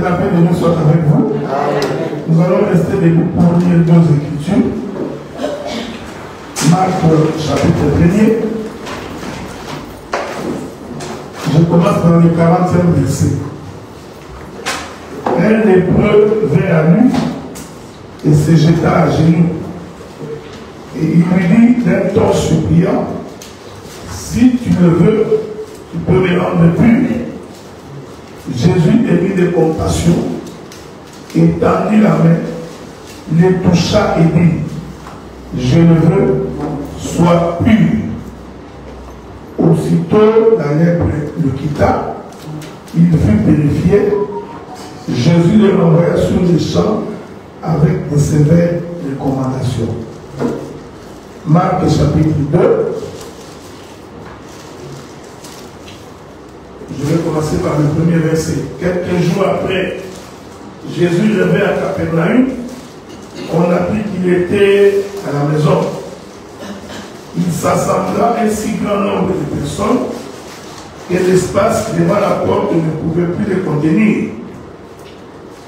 la paix de Dieu soit avec vous. Nous allons rester debout pour lire deux écritures. Marc chapitre 1er. Je commence dans le 40e verset. Un lépreux vint à lui et se jeta à genoux. Et il lui dit d'un ton suppliant, si tu le veux, tu peux me rendre pur. Jésus émit de compassion, étendit la main, le toucha et dit, je le veux, sois pur. Aussitôt la lèpre le quitta, il fut purifié. Jésus le renvoya sur les champs avec de sévères recommandations. Marc chapitre 2. Je vais commencer par le premier verset. Quelques jours après, Jésus revint à Capernaum. On apprit qu'il était à la maison. Il s'assembla un si grand nombre de personnes que l'espace devant la porte ne pouvait plus les contenir.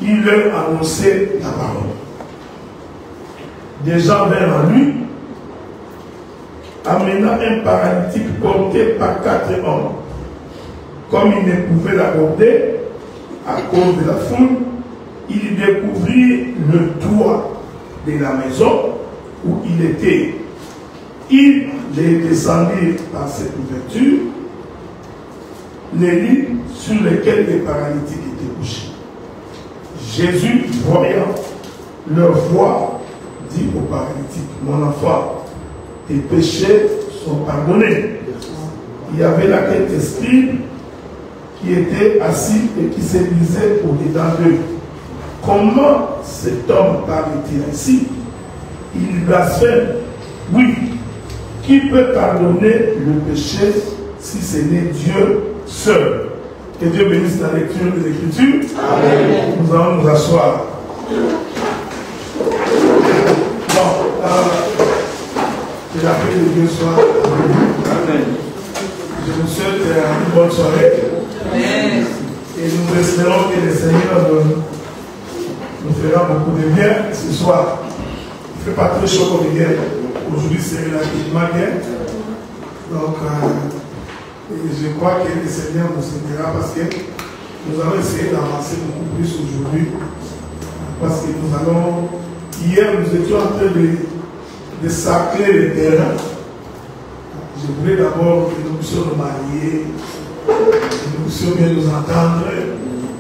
Il leur annonçait la parole. Des gens vinrent à lui, amenant un paralytique porté par 4 hommes. Comme il ne pouvait l'aborder à cause de la foule, il découvrit le toit de la maison où il était. Il les descendit par cette ouverture, les lits sur lesquels les paralytiques étaient couchés. Jésus, voyant leur foi, dit aux paralytiques, mon enfant, tes péchés sont pardonnés. Il y avait là quelques esprits qui était assis et qui se disait au-dedans d'eux. Comment cet homme parle-t-il ainsi? Il blasphème. Oui, qui peut pardonner le péché si ce n'est Dieu seul? Que Dieu bénisse la lecture des Écritures. Amen. Nous allons nous asseoir. Bon, que la paix de Dieu soit avec vous. Amen. Je vous souhaite une bonne soirée. Amen. Et nous espérons que le Seigneur nous fera beaucoup de bien ce soir. Il ne fait pas très chaud comme hier. Aujourd'hui, c'est relativement bien. Donc, je crois que le Seigneur nous aidera parce que nous allons essayer d'avancer beaucoup plus aujourd'hui. Parce que nous allons. Hier, nous étions en train de sacrer le terrain. Je voulais d'abord que nous puissions nous marier, que nous puissions bien nous entendre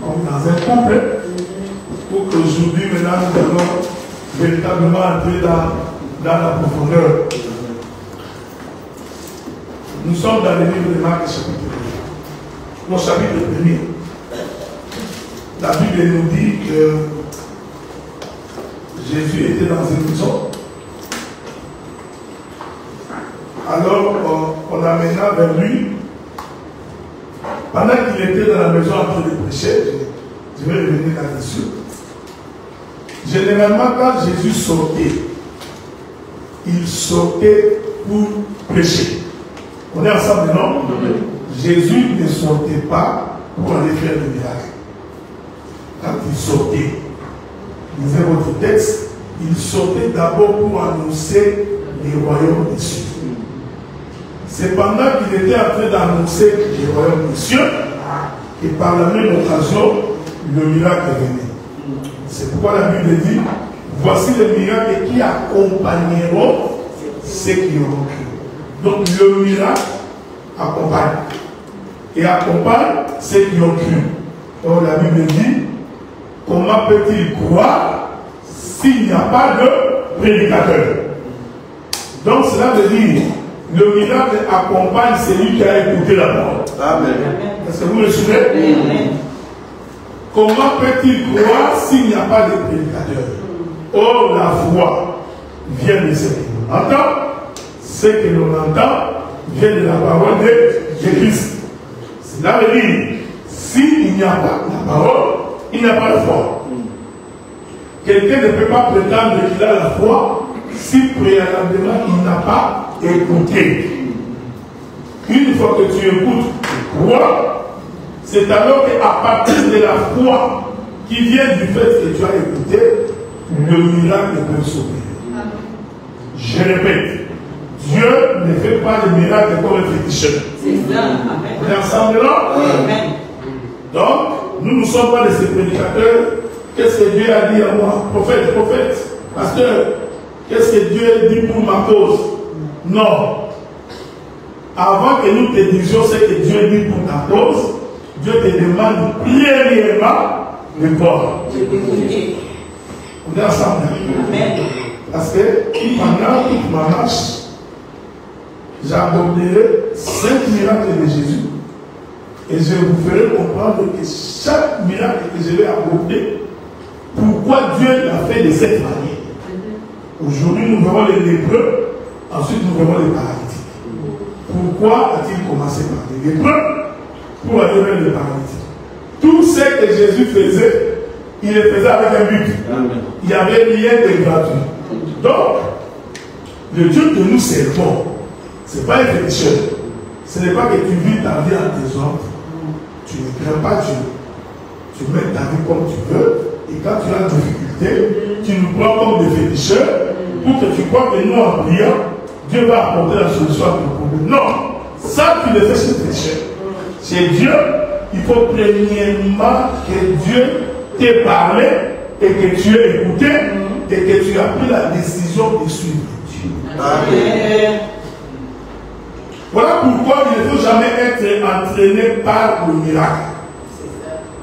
comme dans un couple, pour qu'aujourd'hui, maintenant, nous allons véritablement entrer dans la profondeur. Nous sommes dans le livre de Marc, chapitre 1. Mon chapitre 1er. La Bible nous dit que Jésus était dans une maison. Alors, on l'amena vers lui. Pendant qu'il était dans la maison en train de prêcher, je vais revenir là-dessus. Généralement, quand Jésus sortait, il sortait pour prêcher. On est ensemble, non? Jésus ne sortait pas pour aller faire des miracles. Quand il sortait, lisez votre texte, il sortait d'abord pour annoncer les royaumes des cieux. C'est pendant qu'il était en train d'annoncer les royaumes des cieux et par la même occasion, le miracle est venu. C'est pourquoi la Bible dit, voici les miracles qui accompagneront ceux qui auront cru. Donc le miracle accompagne. Et accompagne ceux qui ont cru. Or la Bible dit, comment peut-il croire s'il n'y a pas de prédicateur? Donc cela veut dire, le miracle accompagne celui qui a écouté la parole. Amen. Est-ce que vous me suivez? Amen. Comment peut-il croire s'il n'y a pas de prédicateur? Or la foi vient de ce que l'on entend. Ce que l'on entend vient de la parole de Christ. Cela veut dire, s'il n'y a pas la parole, il n'y a pas de foi. Quelqu'un ne peut pas prétendre qu'il a la foi si préalablement il n'a pas écouté. Une fois que tu écoutes, tu crois, c'est alors qu'à partir de la foi qui vient du fait que tu as écouté, le miracle peut s'opérer. Je répète, Dieu ne fait pas de miracle comme un féticheur. C'est ça. On est ensemble là? Amen. Donc, nous ne sommes pas de ces prédicateurs. Qu'est-ce que Dieu a dit à moi? Prophète, pasteur, qu'est-ce que Dieu a dit pour ma cause? Non. Avant que nous te disions ce que Dieu dit pour ta cause, Dieu te demande premièrement de croire. On est ensemble. Amen. Parce que pendant toute ma marche, j'aborderai 5 miracles de Jésus. Et je vous ferai comprendre que chaque miracle que je vais aborder, pourquoi Dieu l'a fait de cette manière. Aujourd'hui, nous verrons les lépreux, ensuite nous verrons les paralytiques. Pourquoi a-t-il commencé par les lépreux pour aller vers les paralytiques? Tout ce que Jésus faisait, il le faisait avec un but. Il n'y avait rien de gratuit. Donc, le Dieu que nous servons, ce n'est pas un féticheur. Ce n'est pas que tu vis ta vie en désordre. Tu ne crains pas Dieu. Tu mets ta vie comme tu veux. Et quand tu as des difficultés, tu nous prends comme des féticheurs pour que tu crois que nous, en priant, Dieu va apporter la solution à ton problème. Non, ça tu le fais chez le pécheur. Chez Dieu, il faut premièrement que Dieu t'ait parlé et que tu aies écouté et que tu as pris la décision de suivre Dieu. Amen. Voilà pourquoi il ne faut jamais être entraîné par le miracle.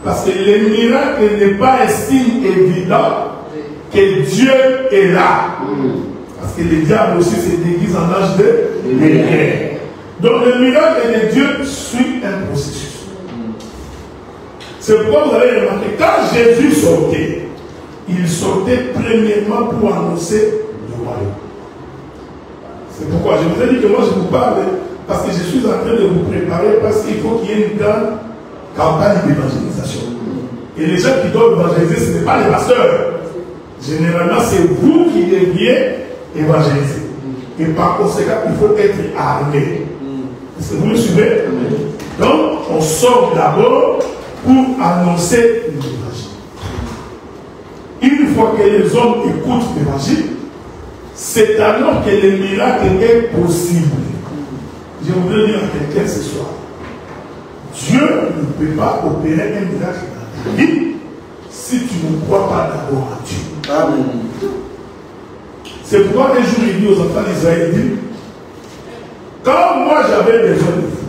Parce que le miracle n'est pas un signe évident que Dieu est là. Parce que le diable aussi se déguise en âge de lumière. Donc le miracle de Dieu suit un processus. C'est pourquoi vous avez remarqué, quand Jésus sortait, il sortait premièrement pour annoncer le royaume. C'est pourquoi je vous ai dit que moi je vous parle, parce que je suis en train de vous préparer, parce qu'il faut qu'il y ait une grande campagne d'évangélisation. Et les gens qui doivent évangéliser, ce n'est pas les pasteurs. Généralement, c'est vous qui deviez évangéliser. Et par conséquent, il faut être armé. Est-ce que vous me suivez? Donc, on sort d'abord pour annoncer l'évangile. Une fois que les hommes écoutent l'évangile, c'est alors que le miracle est possible. Je voudrais dire à quelqu'un ce soir, Dieu ne peut pas opérer un miracle dans ta vie si tu ne crois pas d'abord à Dieu. Amen. C'est pourquoi un jour il dit aux enfants d'Israël, il dit, quand moi j'avais besoin de vous,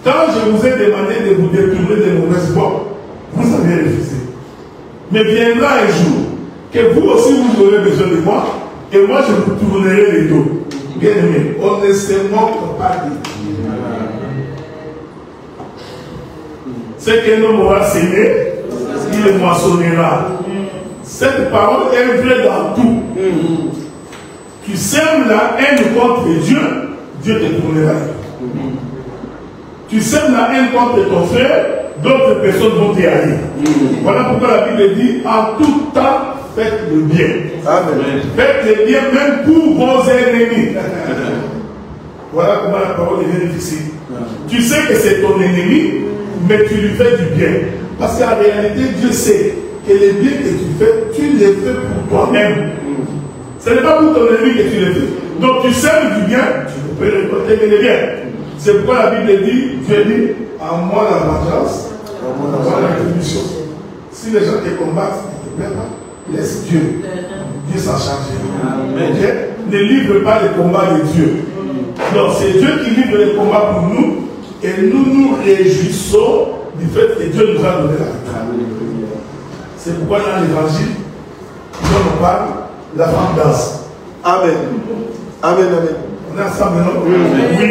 quand je vous ai demandé de vous détourner des mauvaises voies, vous avez refusé. Mais viendra un jour que vous aussi vous aurez besoin de moi, et moi je vous tournerai les dos. Bien aimé, on ne se moque pas de Dieu. Ce qu'un homme aura semé, il le moissonnera. Cette parole est vraie dans tout. Tu sèmes la haine contre Dieu, Dieu te tournera. Tu sèmes la haine contre ton frère, d'autres personnes vont te haïr. Voilà pourquoi la Bible dit, en tout temps, faites le bien. Amen. Faites le bien même pour vos ennemis. Voilà comment la parole est difficile. Tu sais que c'est ton ennemi, mais tu lui fais du bien. Parce qu'en réalité, Dieu sait que les biens que tu fais, tu les fais pour toi-même. Ce n'est pas pour ton ennemi que tu les fais. Donc tu sèmes du bien, tu peux récolter le bien. C'est pourquoi la Bible dit, Dieu dit, à moi la vengeance, à moi la rétribution. Si les gens te combattent, ne te plaît pas, laisse Dieu. Dieu s'en charge. Okay? Ne livre pas les combats de Dieu. Donc c'est Dieu qui livre les combats pour nous et nous nous réjouissons du fait que Dieu nous a donné la victoire. C'est pourquoi dans l'évangile, on parle, la femme danse. Amen. Amen, amen. On est ensemble, non? Oui.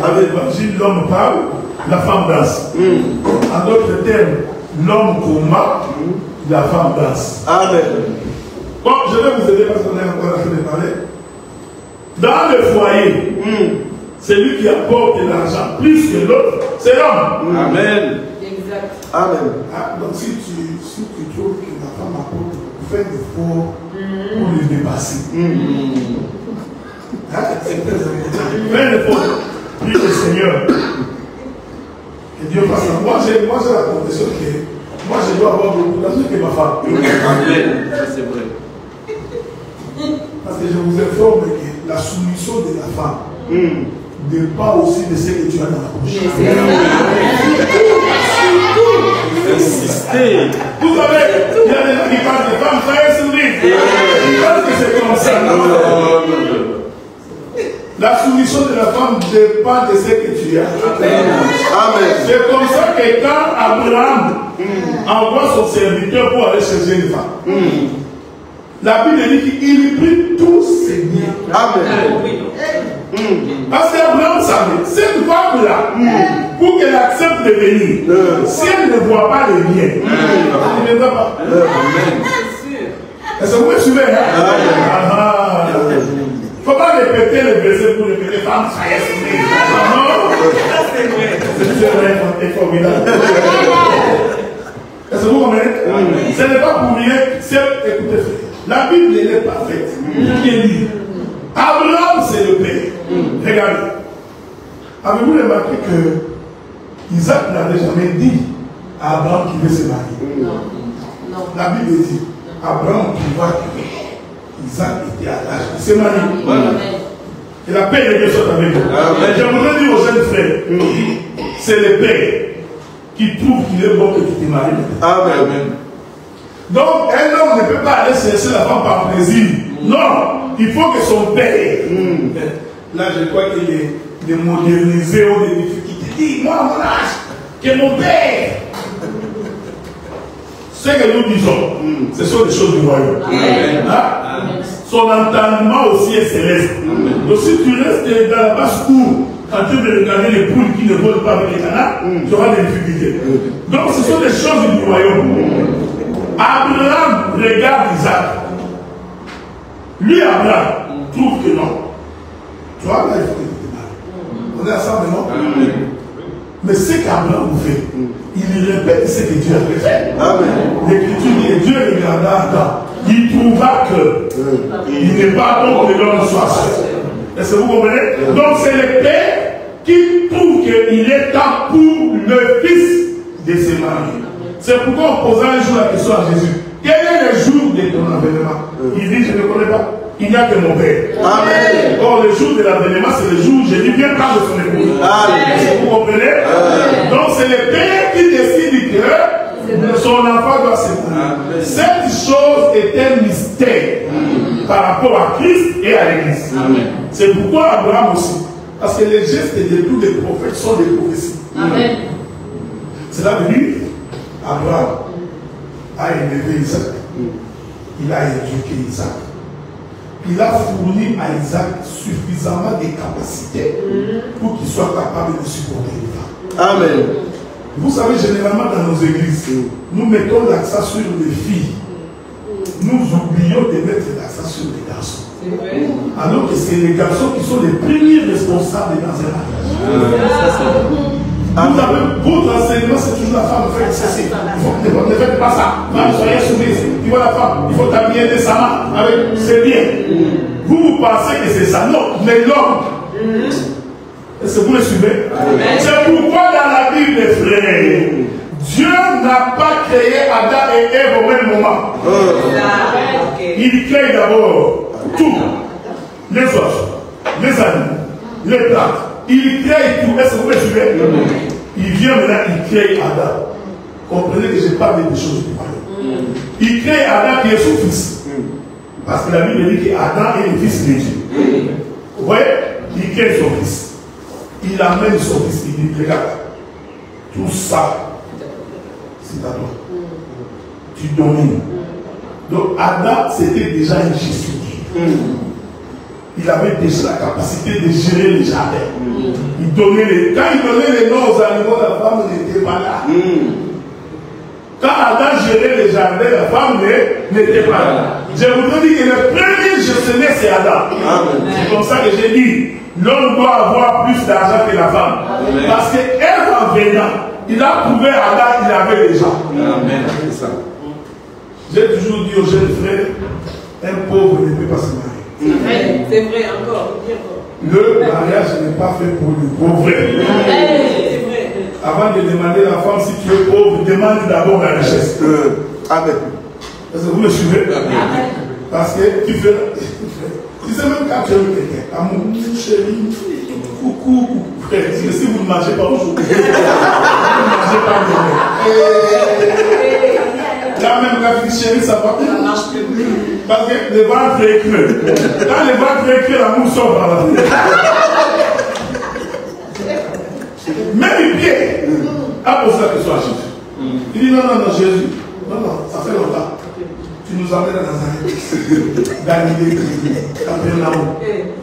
Avec l'évangile, l'homme parle, la femme danse. En d'autres termes, l'homme combat, la femme danse. Amen. Bon, je vais vous aider parce qu'on est encore en train de parler. Dans le foyer, celui qui apporte l'argent plus que l'autre, c'est l'homme. Amen. Exact. Amen. Ah, donc si tu trouves que la femme apporte, fais l'effort pour le dépasser. C'est très important. Fais l'effort. Prie le Seigneur. Que Dieu fasse ça. Moi j'ai la confession que Moi, je dois avoir beaucoup d'argent que ma femme. Amen. Ça, c'est vrai. Parce que je vous informe que la soumission de la femme dépend aussi de ce que tu as dans la bouche. Insister. Vous savez, il y a des gens qui parlent de femmes, soyez soumis. Ils pensent que c'est comme ça. La soumission de la femme dépend de ce que tu as. Amen. C'est comme ça que quand Abraham envoie son serviteur pour aller chercher une femme, la Bible dit qu'il prit tous ses biens. Amen. Parce qu'Abraham savait, cette femme-là, pour qu'elle accepte de venir, si elle ne voit pas les biens, elle ne viendra pas. Est-ce que vous me suivez? Il ne faut pas répéter le verset pour répéter femme, soyez soumise. Non, c'est vrai, c'est formidable. Est-ce que vous comprenez? Ce n'est pas pour rien. Écoutez, la Bible elle est parfaite. Qui est dit? Abraham, c'est le père. Regardez. Avez-vous remarqué que Isaac n'avait jamais dit à Abraham qu'il veut se marier? Non. La Bible dit Abraham qui voit que Isaac était à l'âge de se marier. Et la paix de Dieu soit avec vous. Je voudrais dire aux jeunes frères, c'est le père qui trouve qu'il est bon que tu te maries. Amen. Donc, un homme ne peut pas aller chercher la femme par plaisir. Non, il faut que son père. Là, je crois qu'il est modernisé ou des difficultés. Dis, moi, à mon âge, que mon père. Ce que nous disons, ce sont des choses du royaume. Son entendement aussi est céleste. Donc, si tu restes dans la basse-cour en train de regarder les poules qui ne volent pas avec les canards, tu auras des difficultés. Donc, ce sont des choses du royaume. Abraham regarde Isaac. Lui, Abraham, trouve que non. Tu vois, là, il faut que tu te maries. On est ensemble, non? Mais ce qu'Abraham fait, il répète ce que Dieu a fait. L'Écriture dit que Dieu regarda Adam. Il trouva que il n'est pas bon que l'homme soit seul. Est-ce que vous comprenez? Donc c'est le père qui trouve qu'il est temps pour le fils de se marier. C'est pourquoi on posera un jour la question à Jésus. Quel est le jour de ton avènement? Il dit, je ne connais pas. Il n'y a que mon père. Amen. Or, le jour de l'avènement, c'est le jour où Jésus vient prendre son épouse. Est-ce que vous comprenez? Donc, c'est le père qui décide que son enfant doit se marier. Cette chose est un mystère par rapport à Christ et à l'Église. C'est pourquoi Abraham aussi. Parce que les gestes de tous les prophètes sont des prophéties. Amen. Cela veut dire Abraham a élevé Isaac. Il a éduqué Isaac. Il a fourni à Isaac suffisamment de capacités pour qu'il soit capable de supporter une femme. Amen. Vous savez, généralement dans nos églises, nous mettons l'accent sur les filles. Nous oublions de mettre l'accent sur les garçons. Alors que c'est les garçons qui sont les premiers responsables dans un mariage. Vous avez votre enseignement, c'est toujours la femme fait ceci. Ne faites pas ça. Femme, soyez soumise. Tu vois la femme, il faut t'habiller décemment. C'est bien. Vous pensez que c'est ça. Non, mais l'homme. Est-ce que vous le suivez? C'est pourquoi dans la Bible, les frères, Dieu n'a pas créé Adam et Ève au même moment. Il crée d'abord tout. Les oiseaux, les animaux, les plantes. Il crée tout. Est-ce que vous me suivez? Il vient maintenant, il crée Adam. Comprenez que je parle des choses du royaume. Il crée Adam qui est son fils. Parce que la Bible dit qu'Adam est le fils de Dieu. Vous voyez? Il crée son fils. Il amène son fils. Il dit, regarde, tout ça, c'est à toi. Tu domines. Donc Adam, c'était déjà un gestionnaire. Il avait déjà la capacité de gérer les jardins. Il donnait quand il donnait les noms aux animaux, la femme n'était pas là. Quand Adam gérait les jardins, la femme n'était pas là. Je vous dis que le premier gestionnaire, c'est Adam. C'est comme ça que j'ai dit, l'homme doit avoir plus d'argent que la femme. Parce qu'elle, en venant, il a prouvé à Adam qu'il avait déjà. J'ai toujours dit aux jeunes frères, un pauvre ne peut pas se marier. C'est vrai encore. Le mariage n'est pas fait pour le pauvre. C'est vrai. Avant Avant de demander à la femme si tu es pauvre, demande d'abord la richesse. Amen. Est-ce que vous me suivez? Parce que tu fais. Tu sais même quand tu aimes quelqu'un, amour, chérie, coucou, frère, si vous ne mangez pas aujourd'hui, vous ne mangez pas demain. Là même quand tu dis chérie, ça va. Parce que le ventre est creux. Quand le ventre est creux, l'amour sort par la tête. Même Pierre a posé la question à Jésus. Il dit non, Jésus, non, ça fait longtemps. Tu nous emmènes à Nazareth, Galilée, Capernaum,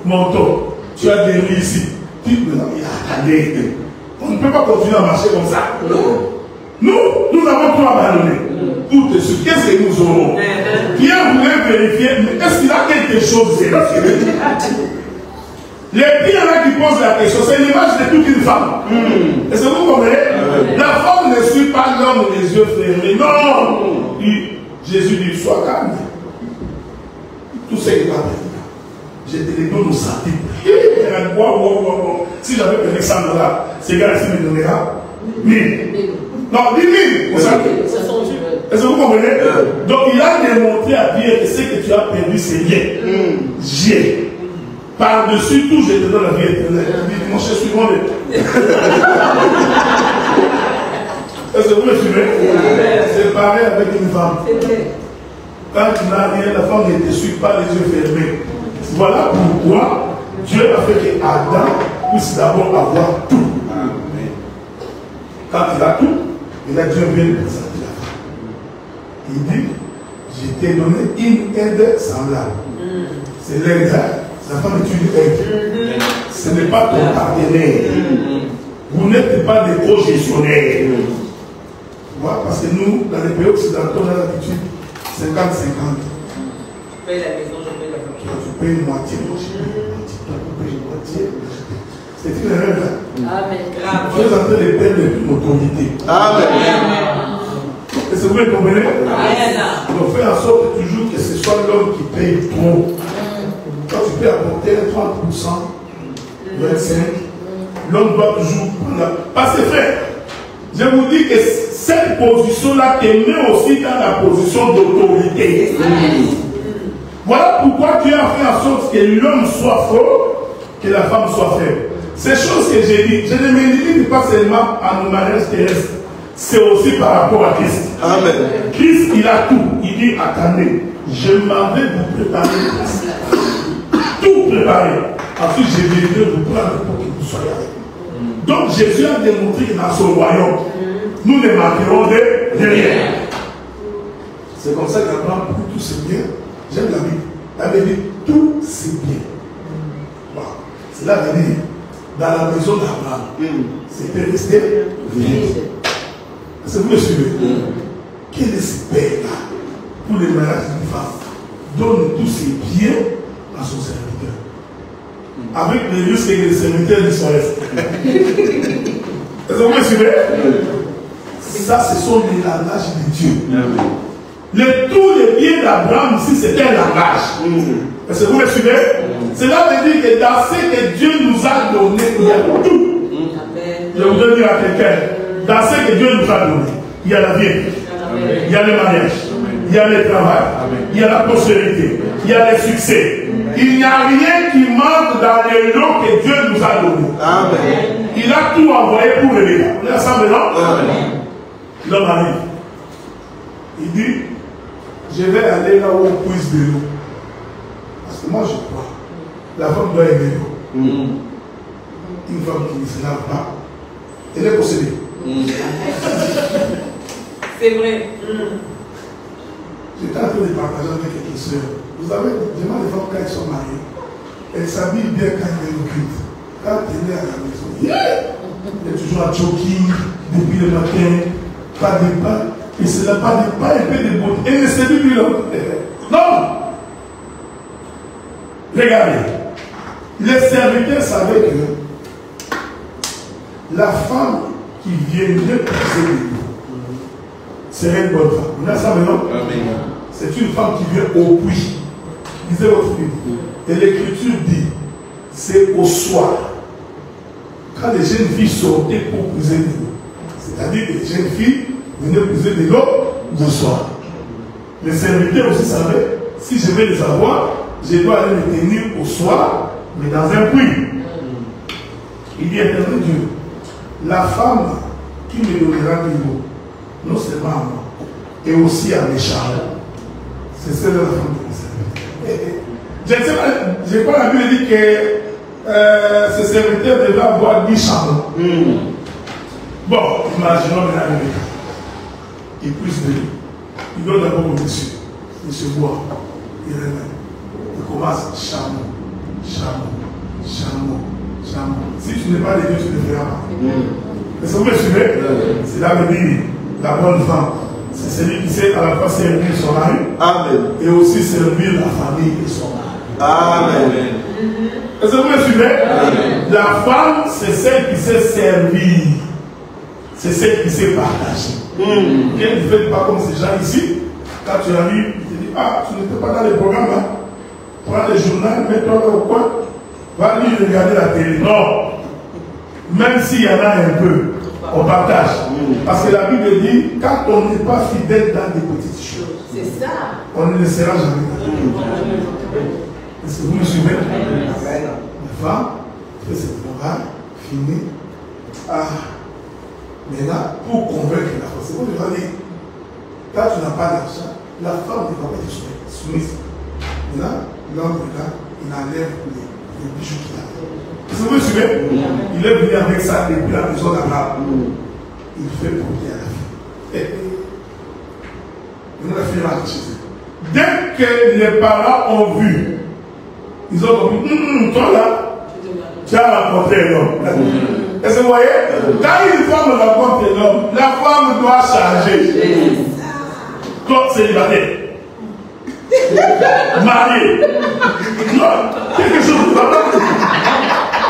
Monton. Tu as des riz ici. Attendez, on ne peut pas continuer à marcher comme ça. Nous avons tout abandonné. Pour te suivre. Qu'est-ce que nous aurons? Pierre voulait vérifier, mais est-ce qu'il a quelque chose à vérifier? Les Pierre là qui posent la question, c'est l'image de toute une femme. Est-ce que vous comprenez? La femme ne suit pas l'homme les yeux fermés. Non! Jésus dit, sois calme. Tout ce qui va venir, je te les donne au centime. Si j'avais payé 100 $, ces gars-là me donnera 1000. Non, 10 000 au centime. Est-ce que vous comprenez? Donc il a démontré à Pierre que ce que tu as perdu, c'est rien. J'ai. Par-dessus tout, je te donne la vie éternelle. Il dit, mon cher, suivant les. Est-ce que vous me suivez? C'est pareil avec une femme. Quand tu n'as rien, la femme ne te suit pas les yeux fermés. Voilà pourquoi Dieu a fait que Adam puisse d'abord avoir tout. Quand il a tout, il a Dieu vient de présenter la femme. Il dit, je t'ai donné une aide semblable. C'est l'aide. La femme est une aide. Ce n'est pas ton partenaire. Vous n'êtes pas des co-gestionnaires. Voilà, parce que nous, dans les pays occidentaux, on a l'habitude 50-50. Je paye la maison, je paye la voiture. Tu payes moitié, moi je paye moitié, toi tu payes moitié. C'est une erreur là. Amen. Tu es en train de perdre une autorité. Amen. Est-ce que vous me comprenez? Donc fais en sorte toujours que ce soit l'homme qui paye trop. Quand tu peux apporter 30%, 25%, l'homme doit toujours prendre. Parce que frère, je vous dis que cette position-là te met aussi dans la position d'autorité. Voilà pourquoi tu as fait en sorte que l'homme soit fort, que la femme soit faible. Ces choses que j'ai dit, je ne me limite pas seulement à nos mariages terrestres, c'est aussi par rapport à Christ. Amen. Christ, il a tout. Il dit, attendez, je m'en vais vous préparer une place. Tout préparer. Ensuite, je viendrai vous prendre pour que vous soyez avec nous. Donc, Jésus a démontré que dans son royaume, nous ne manquerons de rien. C'est comme ça qu'Abraham, pour tout c'est bien. J'aime la Bible. La Bible dit tout c'est bien. Wow. C'est là qu'il dit, dans la maison d'Abraham, c'était resté vide. Est-ce que vous me suivez? Quel est ce père-là pour les mariages d'une femme? Donne tous ses biens à son serviteur. Avec les risques que les serviteurs disparaissent. Est-ce que vous me suivez? Ça, ce sont les langages de Dieu. Tous les biens d'Abraham ici, c'était un langage. Est-ce que vous me suivez? Cela veut dire que dans ce que Dieu nous a donné, il y a tout. Je voudrais dire à quelqu'un, dans ce que Dieu nous a donné, il y a la vie, il y a le mariage, il y a le travail, il y a la prospérité, il y a le succès. Il n'y a rien qui manque dans les lots que Dieu nous a donnés. Amen. Il a tout envoyé pour le gars. On est ensemble, non? L'homme arrive. Il dit, je vais aller là où on puise de l'eau. Parce que moi je crois. La femme doit aimer l'eau. Une femme qui ne se lave pas, elle est possédée. C'est vrai. J'étais en train de partager avec quelques soeurs. Vous avez demandé les femmes quand elles sont mariées. Elles s'habillent bien quand elles viennent au culte. Quand elle est à la maison, elle est toujours à jogging depuis le matin, pas de pas. Et ce n'est pas un peu de beauté. Elle ne séduit plus l'homme. Non! Regardez. Les serviteurs savaient que la femme qui viendrait pousser les eaux serait une bonne femme. Vous avez ça maintenant? C'est une femme qui vient au puits. Lisez votre Bible. Et l'Écriture dit, c'est au soir, quand les jeunes filles sortaient pour pousser les eaux, C'est-à-dire que les jeunes filles venaient puiser de l'eau le soir. Les serviteurs aussi savaient, si je vais les avoir, je dois aller les tenir au soir, mais dans un puits. Il dit, éternel Dieu, la femme qui me donnera de l'eau, non seulement à moi, et aussi à mes charbons, c'est celle de la femme de mon serviteur. Je ne sais pas, je crois que la Bible dit que ces serviteurs devaient avoir 10 charbons. Bon, imaginons maintenant le cas. Il pousse de lui. Il donne d'abord au monsieur. Monsieur boit. Il remet. Il commence charbon, charbon, charbon, charbon. Si tu n'es pas de Dieu, tu ne feras pas. Est-ce que vous me suivez? C'est là que dit la bonne femme. C'est celui qui sait à la fois servir son mari. Amen. Et aussi servir la famille et son mari. Amen. Est-ce que vous me suivez? Amen. La femme, c'est celle qui sait servir. C'est celle qui sait partager. Elle ne fait pas comme ces gens ici. Quand tu arrives, il te dit, ah, tu n'étais pas dans les programmes, hein? Prends le journal, mets-toi là au coin, va lui regarder la télé. Non. Même s'il y en a un peu, on partage. Parce que la Bible dit, quand on n'est pas fidèle dans des petites choses, c'est ça. On ne le sera jamais. Est-ce que vous me suivez? La femme fait ce travail, finit. Ah. Mais là, pour convaincre la femme, c'est bon, je vais dire, quand tu n'as pas d'argent, la femme ne va pas être soumise. Mais là, l'homme regarde, il enlève les bijoux qu'il a. Est-ce que vous me suivez? Il est venu avec ça depuis la maison d'Abraham. Il fait porter à la fille. Maintenant, la fille va chez eux. Dès que les parents ont vu, ils ont dit, toi là, tu as rencontré l'homme. Est-ce que vous voyez? Quand une femme rencontre l'homme, la femme doit changer. Toi, célibataire. Marié. Non, quelque chose de pas.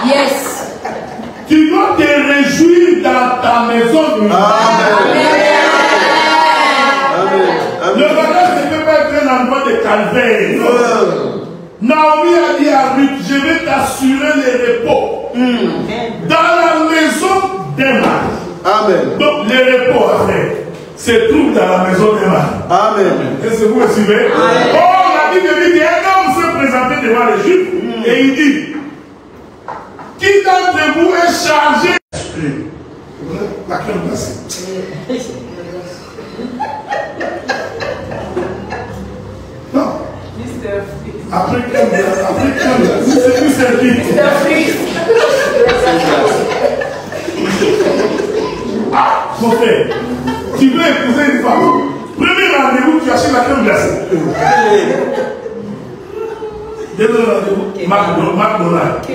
Yes. Tu dois te réjouir dans ta maison. Amen. Le mariage ne peut pas être un endroit de calvaire. Naomi a dit à Ruth, je vais t'assurer le repos dans la maison des maris. Amen. Donc le repos à faire se trouve dans la maison des maris. Amen. Est-ce que vous me suivez? Amen. Oh, la Bible dit qu'un homme s'est présenté devant les Juifs et il dit, qui d'entre vous est chargé? La crème glacée. Non. Après crème glacée, c'est plus servi. Mon frère, tu veux épouser une femme. Premier rendez-vous, tu achètes la crème glacée. Deuxième rendez-vous, McDonald's.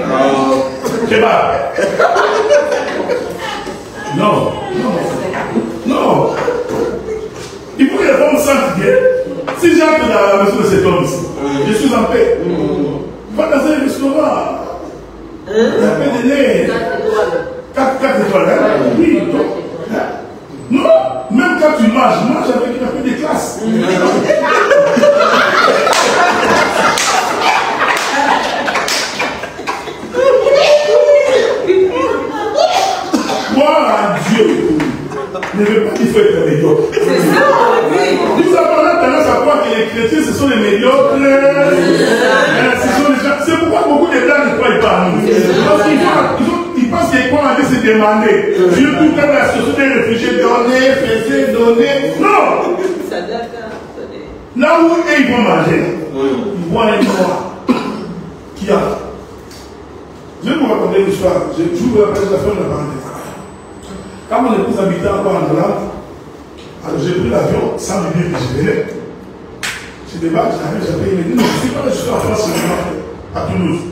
Kebab. Non. Il faut que les femmes sentent bien. Si j'entre dans la maison de cet homme ici, je suis en paix. Va dans un restaurant. Il y a peu de lait. 4 étoiles. Hein? Oui. Non, même quand tu manges, mange avec un peu de classe. Croire à Dieu ne veut pas qu'il faut être médiocre. C'est ça, oui. Nous avons tendance à croire que les chrétiens, ce sont les médiocres. C'est pourquoi beaucoup de blancs ne croient pas à nous. Parce qu'ils pensent qu'ils croient à Dieu, se demander. Dieu, tout comme la société des réfugiés, donner. Non! Là où ils vont manger, ils voient un noir qui a. Je vais vous raconter une histoire. Je vous rappelle la fin de la parenthèse. Quand mon épouse habitait encore en Hollande, alors j'ai pris l'avion sans lui dire que je venais. Je débarque, j'arrive, il me dit non, je suis pas en France, à Toulouse.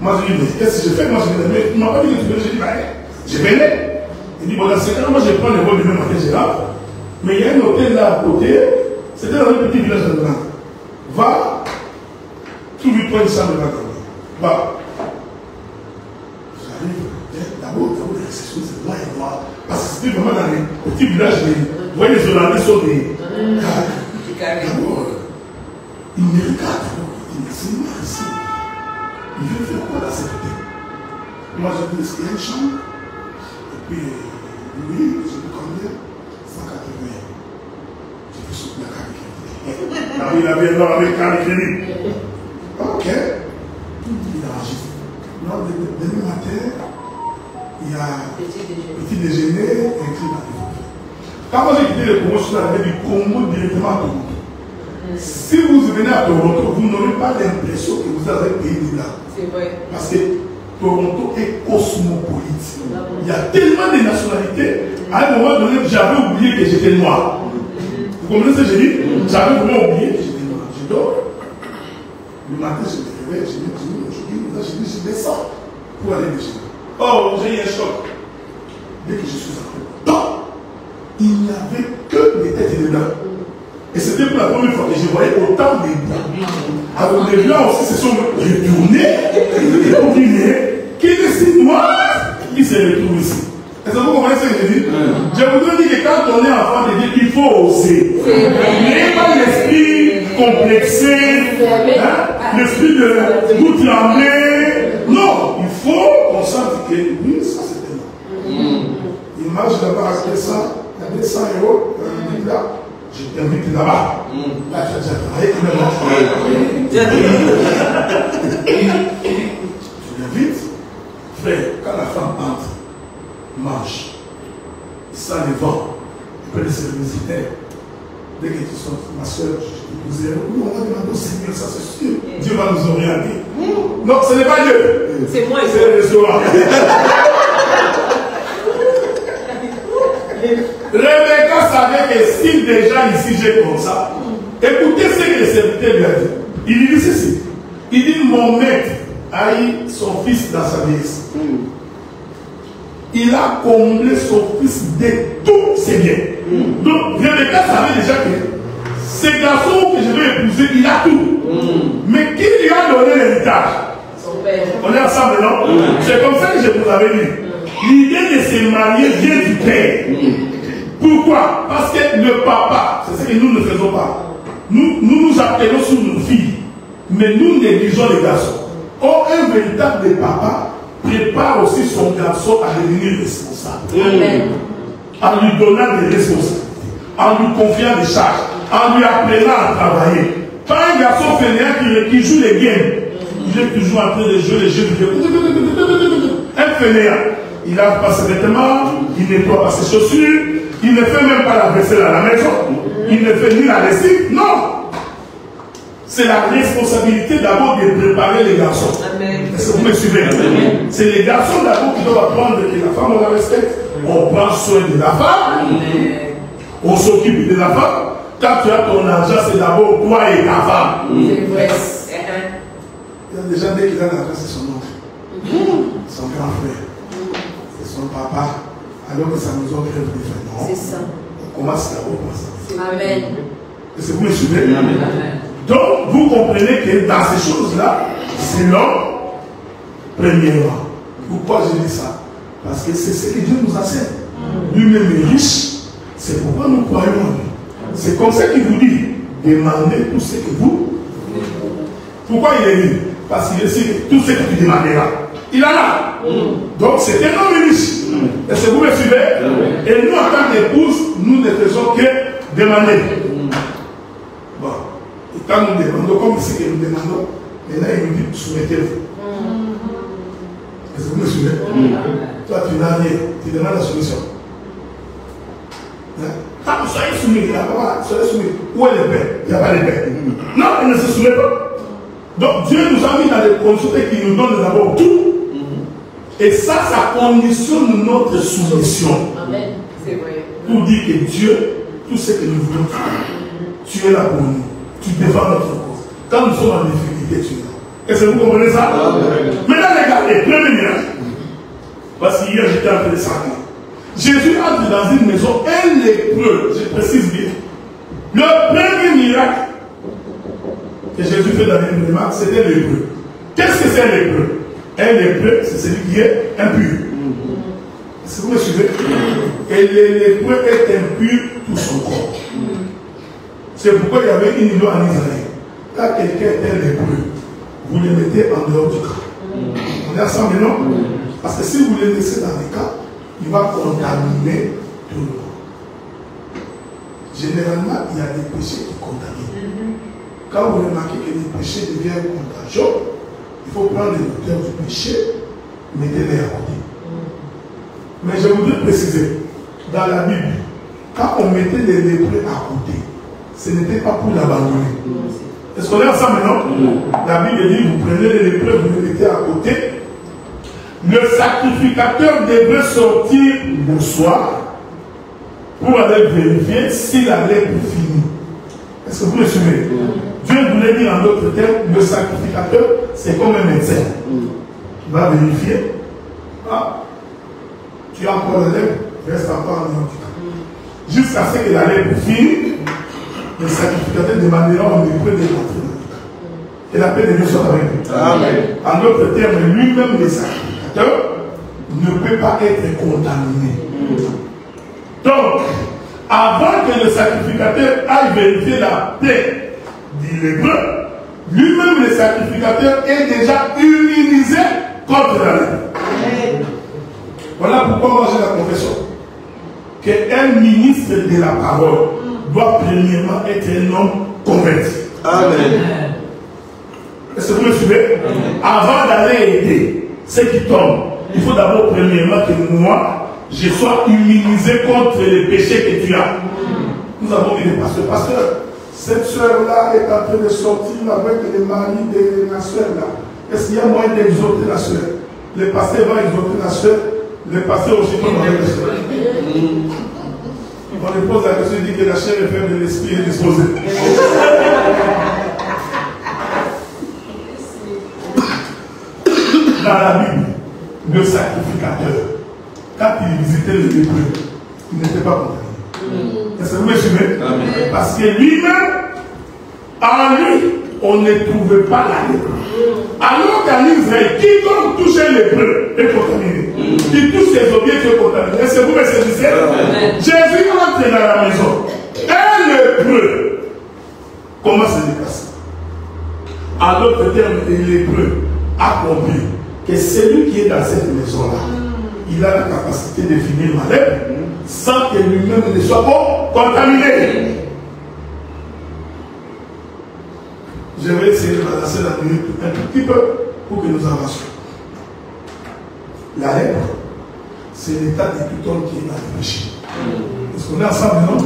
Moi je lui dis, mais qu'est-ce que je fais? Moi je lui dis, mais tu ne m'as pas dit que tu venais. Je dis, bah, je venais. Il dit, bon, dans ce cas, moi je prends le vol demain matin, je rentre. Mais il y a un hôtel là à côté, c'était dans un petit village de Hollande. Va, trouve-toi une chambre là. Va. D'abord, c'est noir et noir. Parce que c'était vraiment dans les petits villages. Vous voyez, les Hollandais sont des. D'abord, il me regarde. Il me dit, c'est noir ici. Il veut faire quoi dans cette hôtel? Moi, je dis, est-ce qu'il y a une chambre? Et puis, oui, je dis, il avait un nom avec Carl Kelly. Ok. Il a agi. Non, demain matin, il y a petit déjeuner et un climat. Quand moi j'ai quitté le Congo, je suis arrivé du Congo directement à Toronto. Si vous venez à Toronto, vous n'aurez pas l'impression que vous avez payé des là. C'est vrai. Parce que Toronto est cosmopolite. Il y a tellement de nationalités. À un moment donné, j'avais oublié que j'étais noir. Vous comprenez ce que j'ai dit? J'avais vraiment oublié que j'étais noir. Je dors. Le matin, je me réveille, je dis, je descends pour aller déjeuner. Oh, j'ai eu un choc. Dès que je suis entré, il n'y avait que des têtes de blancs. Et c'était pour la première fois que je voyais autant de blancs. Alors les blancs aussi se sont retournés, et ont dit, qui est si noir, qui se retrouve ici. Est-ce que vous comprenez ce que je dis? Je voudrais dire que quand on est enfant de Dieu, il faut oser. N'ayez pas l'esprit complexé, hein, l'esprit de tout trembler. Non, il faut qu'on sente que oui, ça c'était là. Il marche là-bas à 200 €, là. Je t'invite là-bas. Là, tu as déjà travaillé, tu l'invites. Frère, quand la femme entre, marche, il sent le vent, il peut laisser le visiter. Dès que tu sors, ma soeur, je te disais, oui, on va demander au Seigneur, ça c'est sûr. Dieu va nous orienter. Non, ce n'est pas Dieu. C'est moi, c'est le restaurant. Rebecca savait que si déjà ici j'ai comme ça, écoutez ce que le serviteur lui a dit. Il lui dit ceci. Il dit, mon maître a eu son fils dans sa vieillesse. Il a comblé son fils de tous ses biens. Donc, Rebecca savait déjà que ce garçon que je vais épouser, il a tout. Mais qui lui a donné l'héritage? Son père. On est ensemble, non? C'est comme ça que je vous avais dit. L'idée de se marier vient du père. Pourquoi? Parce que le papa, c'est ce que nous ne faisons pas. Nous appelons sur nos filles, mais nous négligeons les garçons. Or, un véritable papa prépare aussi son garçon à devenir responsable. Amen. En lui donnant des responsabilités, en lui confiant des charges, en lui apprenant à travailler. Pas un garçon fainéant qui joue les games. Il est toujours en train de jouer les jeux vidéo. Un fainéant. Il n'a pas ses vêtements, il nettoie pas ses chaussures, il ne fait même pas la vaisselle à la maison, il ne fait ni la lessive. Non! C'est la responsabilité d'abord de préparer les garçons. Est-ce que vous me suivez? C'est les garçons d'abord qui doivent apprendre que la femme, on la respecte. On prend soin de la femme. On s'occupe de la femme. Quand tu as ton argent, c'est d'abord toi et ta femme. C'est vrai. Il y a des gens, dès qu'il a l'argent, c'est son oncle, son grand frère, c'est son papa. Alors que ça nous a créé des faits. Non. C'est ça. On commence d'abord par ça. Amen. Est-ce que vous me suivez? Amen. Donc, vous comprenez que dans ces choses-là, c'est l'homme, premièrement. Pourquoi je dis ça? Parce que c'est ce que Dieu nous enseigne. Lui-même est riche. C'est pourquoi nous croyons en lui. C'est comme ça qu'il vous dit, demandez tout ce que vous. Pourquoi il est libre? Parce qu'il sait que tout ce que tu demanderas, il en a. Donc c'est un homme riche. Est-ce que vous me suivez? Et nous, en tant qu'épouse, nous ne faisons que demander. Bon. Et quand nous demandons, comme c'est que nous demandons, maintenant il nous dit, soumettez-vous. Est-ce que vous me suivez? Toi, tu n'as rien. Tu demandes la soumission. Quand vous soyez soumis, il n'y a pas, soyez soumis. Où est le père? Il n'y a pas de père. Non, il ne se soumet pas. Donc Dieu nous a mis dans des conditions qui nous donne d'abord tout. Et ça conditionne notre soumission. Amen. C'est vrai. Pour dire que Dieu, tout ce que nous voulons faire, tu es là pour nous. Tu défends notre cause. Quand nous sommes en difficulté, tu es là. Est-ce que vous comprenez ça? Amen. Maintenant, regardez, premier miracle. Parce qu'hier, j'étais en train de s'arrêter. Jésus entre dans une maison, un lépreux, je précise bien. Le premier miracle que Jésus fait dans les miracles, c'était lépreux. Qu'est-ce que c'est un lépreux? Un lépreux, c'est celui qui est impur. Est-ce que vous me suivez? Et le lépreux est impur tout son corps. C'est pourquoi il y avait une loi en Israël. Quand quelqu'un est lépreux, vous le mettez en dehors du camp. On est ensemble, non? Parce que si vous le laissez dans le camp, il va contaminer tout le monde. Généralement, il y a des péchés qui contaminent. quand vous remarquez que le péché devient contagieux, il faut prendre les auteurs du péché, mettez-les à côté. Mais je voudrais préciser, dans la Bible, quand on mettait les lépreux à côté, ce n'était pas pour l'abandonner. Est-ce qu'on est ensemble maintenant? La Bible dit, vous prenez les lépreux, vous les mettez à côté. Le sacrificateur devait sortir le soir pour aller vérifier si la lèpre finit. Est-ce que vous me suivez? Dieu voulait dire en d'autres termes, le sacrificateur, c'est comme un médecin. Il va vérifier. Ah, tu as encore la lèpre, reste encore en Antioche. Jusqu'à ce que la lèpre finisse, le sacrificateur demandera au lépreux de rentrer dans le cas. Et la paix de Dieu soit avec lui. Amen. En d'autres termes, lui-même, le sacrificateur, ne peut pas être contaminé. Donc, avant que le sacrificateur aille vérifier la paix du lépreux, lui-même, le sacrificateur, est déjà immunisé contre la lèpre. Voilà pourquoi moi j'ai la confession qu'un ministre de la parole doit premièrement être un homme converti. Amen. Est-ce que vous me suivez? Avant d'aller aider ceux qui tombent, il faut d'abord premièrement que moi, je sois immunisé contre les péchés que tu as. Nous avons vu des pasteurs. Pasteur, cette soeur-là est en train de sortir avec les maris de la soeur-là. Est-ce qu'il y a moyen d'exhorter la soeur? Le pasteur va exhorter la soeur. Le pasteur aussi tombe avec la soeur. On lui pose la question, il dit que la chair est faible de l'esprit est disposée. Dans la Bible, le sacrificateur, quand il visitait les lépreux, il n'était pas contaminé. Est-ce que vous me suivez? Parce que lui-même, en lui, on ne trouvait pas la lèpre. Alors qu'en Israël, quiconque touchait les lépreux est contaminé. Qui touche les objets est contaminé. Est-ce que vous me saisissez? Jésus entre dans la maison. Un lépreux. Comment se déplace? En d'autres termes, les lépreux a compris que celui qui est dans cette maison-là, il a la capacité de finir ma lèpre sans que lui-même ne soit contaminé. Je vais essayer de balancer la minute un tout petit peu pour que nous avancions. La lèpre, c'est l'état de tout homme qui est dans le péché. Est-ce qu'on est ensemble, non?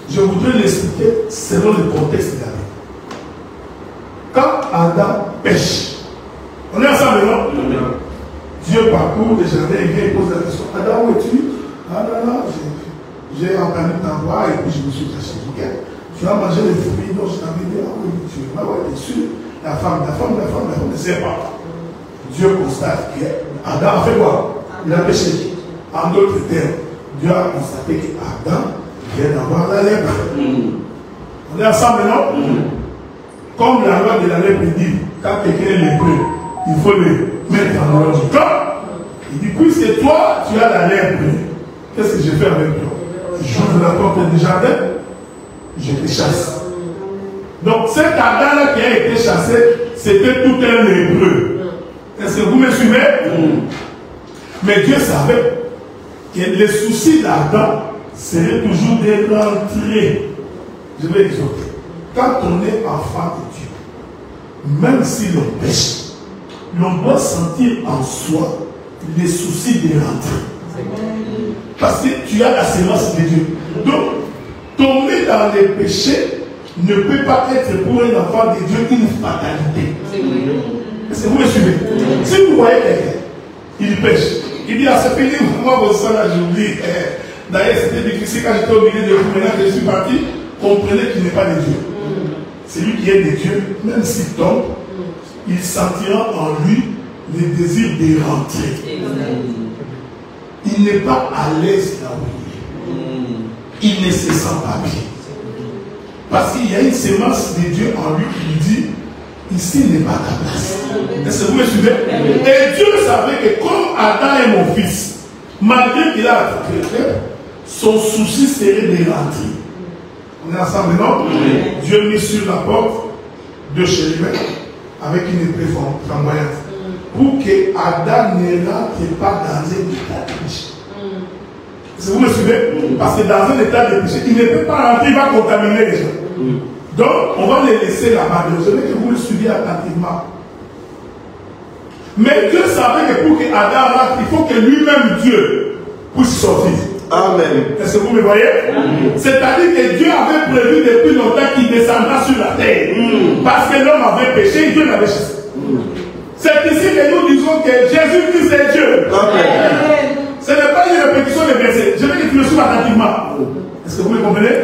Je voudrais l'expliquer selon le contexte de la vie. Quand Adam pêche, on est ensemble, non? Dieu parcourt le jardin, il vient et pose la question. Adam, où es-tu? Ah là, j'ai entendu ta voix et puis je me suis caché. Tu as mangé les fruits dont je t'avais dit, ah oui, tu es sûr. La femme ne sait pas. Dieu constate qu'Adam a fait quoi? Il a péché. En d'autres termes, Dieu a constaté qu'Adam vient d'avoir la lèpre. On est ensemble, non? Comme la loi de la lèpre dit, quand quelqu'un est lépreux, il faut le mettre en ordre du corps. Il dit, puisque toi, tu as la lèpre, qu'est-ce que je fais avec toi? J'ouvre la porte du jardin, je te chasse. Donc cet Adam-là qui a été chassé, c'était tout un lépreux. Est-ce que vous me suivez? Mais Dieu savait que le souci d'Adam serait toujours de rentrer. Je vais exhorter. Quand on est enfant de Dieu, même si l'on pêche, l'on doit sentir en soi les soucis de rentrer. Parce que tu as la sémence de Dieu. Donc, tomber dans les péchés ne peut pas être pour un enfant de Dieu une fatalité. Est-ce que vous me suivez? Si vous voyez quelqu'un, il pêche, il dit, ah, c'est fini, moi, vous savez, j'oublie. D'ailleurs, c'était difficile quand j'étais au milieu de vous, maintenant que je suis parti, comprenez qu'il n'est pas de Dieu. Celui qui est de Dieu, même s'il tombe, il sentira en lui le désir de rentrer. Il n'est pas à l'aise là où il est. Il ne se sent pas bien. Parce qu'il y a une sémence de Dieu en lui qui lui dit, ici n'est pas ta place. Est-ce que vous me suivez? Et Dieu savait que comme Adam est mon fils, malgré qu'il a attrapé le frère, son souci serait de rentrer. On est ensemble, non? Dieu mit sur la porte de chérubins avec une épée flamboyante pour que Adam ne rentre pas dans un état de péché. Est-ce que vous me suivez? Parce que dans un état de péché, il ne peut pas rentrer, il va contaminer les gens. Donc, on va les laisser là-bas. Je veux que vous le suiviez attentivement. Mais Dieu savait que pour qu'Adam rentre, il faut que lui-même, Dieu, puisse sortir. Amen. Est-ce que vous me voyez? C'est-à-dire que Dieu avait prévu depuis longtemps qu'il descendra sur la terre. Parce que l'homme avait péché, Dieu l'avait chassé. C'est ici que nous disons que Jésus-Christ est Dieu. Amen. Ce n'est pas une répétition de versets. Je veux que tu le suives attentivement. Est-ce que vous me comprenez?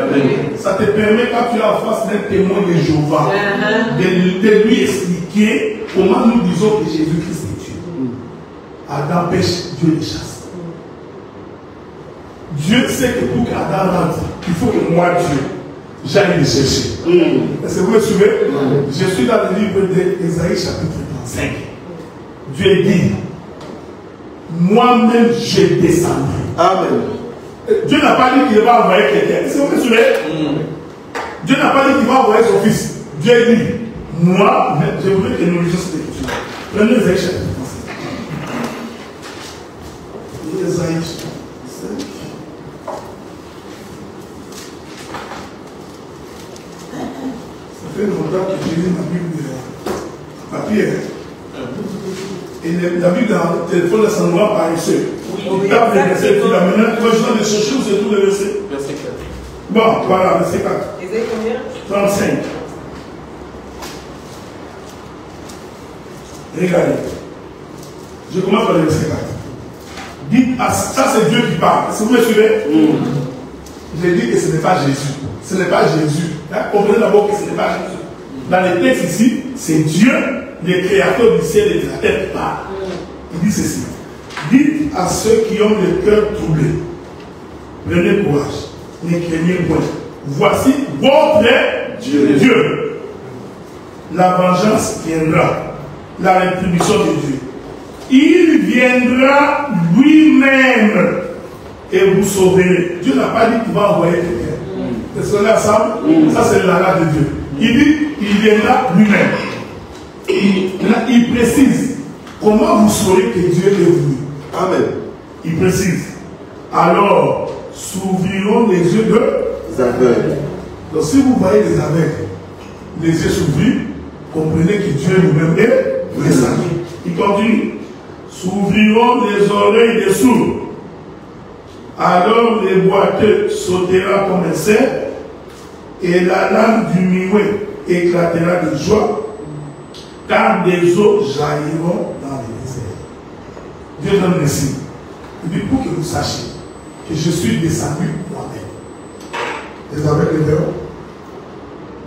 Ça te permet, quand tu es en face d'un témoin de Jéhovah, de lui expliquer comment nous disons que Jésus-Christ est Dieu. Adam pêche, Dieu les chasse. Dieu sait que pour qu'Adam rentre, il faut que moi, Dieu, j'aille le chercher. Est-ce que vous me suivez? Je suis dans le livre d'Ésaïe chapitre 35. Dieu dit, moi-même je descendrai. Amen. Dieu n'a pas dit qu'il va envoyer quelqu'un. Est-ce que vous me suivez? Dieu n'a pas dit qu'il va envoyer son fils. Dieu dit, moi, je voudrais que nous lisions cette écriture. Prenez Ésaïe chapitre 35. Ésaïe chapitre 35. Ça fait longtemps que j'ai lu ma Bible papier. Et la Bible dans le téléphone, elle s'en va par ici. Il tape les versets, tu la mets, tu vas juste de chercher où c'est tous les versets. Verset 4. Bon, voilà, verset 4. Ésaïe combien? 35. Regardez. Je commence par le verset 4. Dites, ça c'est Dieu qui parle. Est-ce que vous me suivez? J'ai dit que ce n'est pas Jésus. Ce n'est pas Jésus. Comprenez d'abord que ce n'est pas Jésus. Dans les textes ici, c'est Dieu, le créateur du ciel et de la terre qui parle. Il dit ceci. Dites à ceux qui ont le cœur troublé, prenez courage, ne craignez point. Voici votre Dieu. La vengeance viendra, la rétribution de Dieu. Il viendra lui-même et vous sauverez. Dieu n'a pas dit qu'il va envoyer quelqu'un. Est-ce qu'on est ensemble? Ça c'est la loi de Dieu. Il dit qu'il viendra lui-même. Il précise comment vous saurez que Dieu est venu. Amen. Il précise. Alors, s'ouvriront les yeux des aveugles. Donc, si vous voyez les aveugles, les yeux s'ouvrir, comprenez que Dieu lui-même est descendu. Il continue. S'ouvriront les oreilles des sourds. Alors, les boiteux sautera comme un cerf, et la langue du muet éclatera de joie, car des eaux jailliront dans les déserts. Dieu donne le signe. Il dit pour que vous sachiez que je suis descendu moi-même. Les aveugles verront,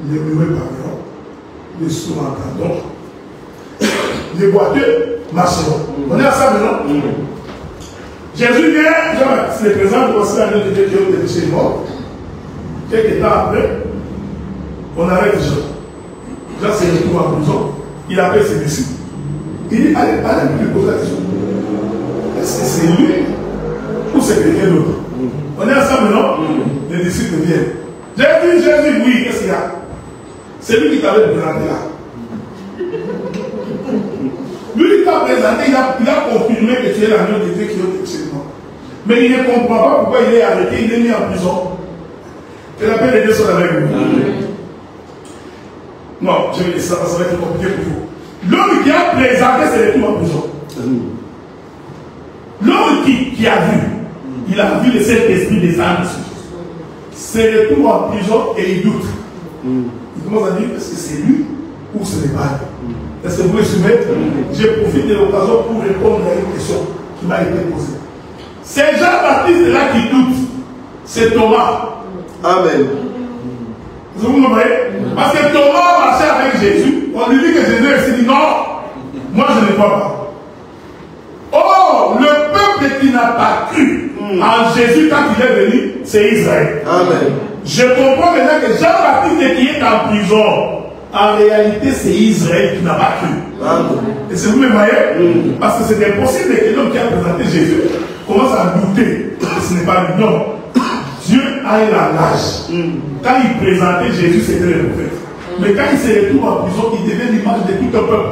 les muets parleront, les sourds entendront, les boiteux marcheront. On est ensemble, non? Jésus vient, se présente aussi à notre Dieu qui est au péché mort. Quelques temps après, on arrête Jean. Jean se retrouve en prison. Il appelle ses disciples. Il dit, allez lui poser la question. Est-ce que c'est lui ou c'est quelqu'un d'autre? On est ensemble, non? Les disciples viennent. Jésus, oui, qu'est-ce qu'il y a? C'est lui qui t'avait présenté là. Lui qui t'a présenté, il a confirmé que tu es l'agneau de Dieu qui est au péché mort. Mais il ne comprend pas pourquoi il est arrêté, il est mis en prison. Que la paix de Dieu soit avec vous. Non, je vais dire ça, ça va être compliqué pour vous. L'homme qui a présenté ses retours en prison. L'homme qui a vu, il a vu le Saint-Esprit descendre sur Jésus. C'est retour en prison et il doute. Il commence à dire, est-ce que c'est lui ou ce n'est pas lui? Est-ce que vous me suivez? Je profite de l'occasion pour répondre à une question qui m'a été posée. C'est Jean-Baptiste là qui doute. C'est Thomas. Amen. Vous me voyez? Parce que Thomas marchait avec Jésus. On lui dit que Jésus s'est dit non, moi je ne crois pas. Oh, le peuple qui n'a pas cru en Jésus quand il est venu, c'est Israël. Amen. Je comprends maintenant que Jean-Baptiste qui est en prison, en réalité c'est Israël qui n'a pas cru. Amen. Et si vous me voyez, parce que c'est impossible que l'homme qui a présenté Jésus commence à douter que ce n'est pas lui. Non. Dieu a un langage. Quand il présentait Jésus, c'était le prophète. Mais quand il se retrouve en prison, il devient l'image de tout un peuple.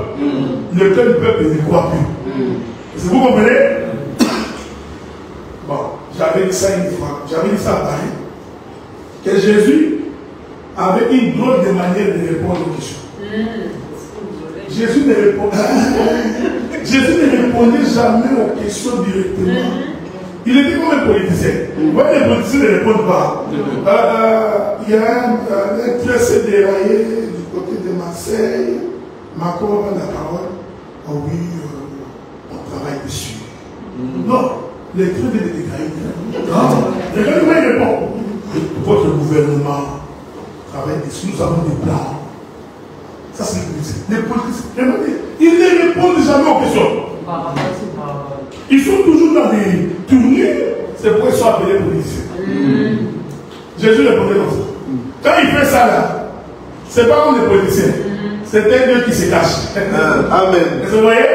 Le peuple ne croit plus. Est-ce que vous comprenez? Bon, j'avais dit ça une fois. J'avais dit ça à Paris. Que Jésus avec une drôle de manière de répondre aux questions. Jésus ne répondait jamais aux questions directement. Il était comme un politicien. Vous voyez, les politiciens ne répondent pas. Il y a un tracé déraillé du côté de Marseille. Macron a la parole. Oh oui, on travaille dessus. Non, les trucs de dégrailler. Non, les gens ne répondent. Votre gouvernement travaille dessus. Nous avons des plans. Ça, c'est les politiciens. Ils ne répondent jamais aux questions. Ils sont toujours dans des tournées. C'est pourquoi ils sont appelés politiciens. Jésus répondait comme ça. Quand il fait ça là, c'est pas comme les politiciens. C'est un Dieu qui se cache. Amen. Vous voyez?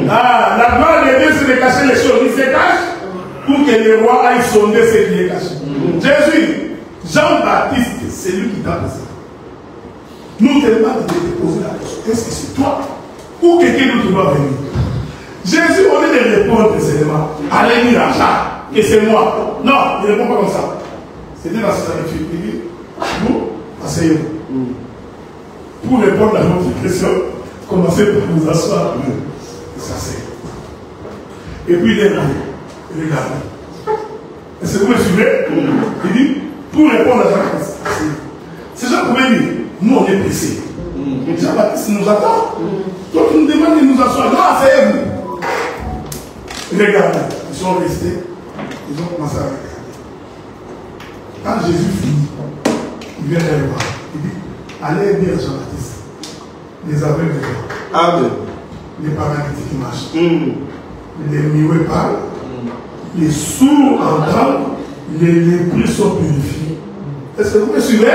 La gloire de Dieu, c'est de cacher les choses. Il se cache pour que les rois aillent sonder ce qui est caché. Jésus, Jean-Baptiste, c'est lui qui t'a posé. Nous te demandons de te poser la question. Est-ce que c'est toi ou quelqu'un d'autre doit venir? Jésus, au lieu de répondre seulement, allez dire à Jacques que c'est moi. Non, il ne répond pas comme ça. C'était dans cette habitude. Il dit, vous, asseyez-vous. Pour répondre à votre question, commencez par vous asseoir. Ça c'est. Et puis il est là. Regardez. Est-ce que vous me suivez? Il dit, pour répondre à Jacques, ces gens pouvaient dire, nous on est pressés. Jean-Baptiste nous attend. Donc il nous demande de nous asseoir. Non, asseyez-vous. Regardez, ils sont restés, ils ont commencé à regarder. Quand Jésus finit, il vient les voir. Il dit, allez dire à Jean-Baptiste, les aveugles voient, Amen. les paralytiques qui marchent, les muets parlent, les sourds entendent, les lépreux sont purifiés. Est-ce que vous me suivez?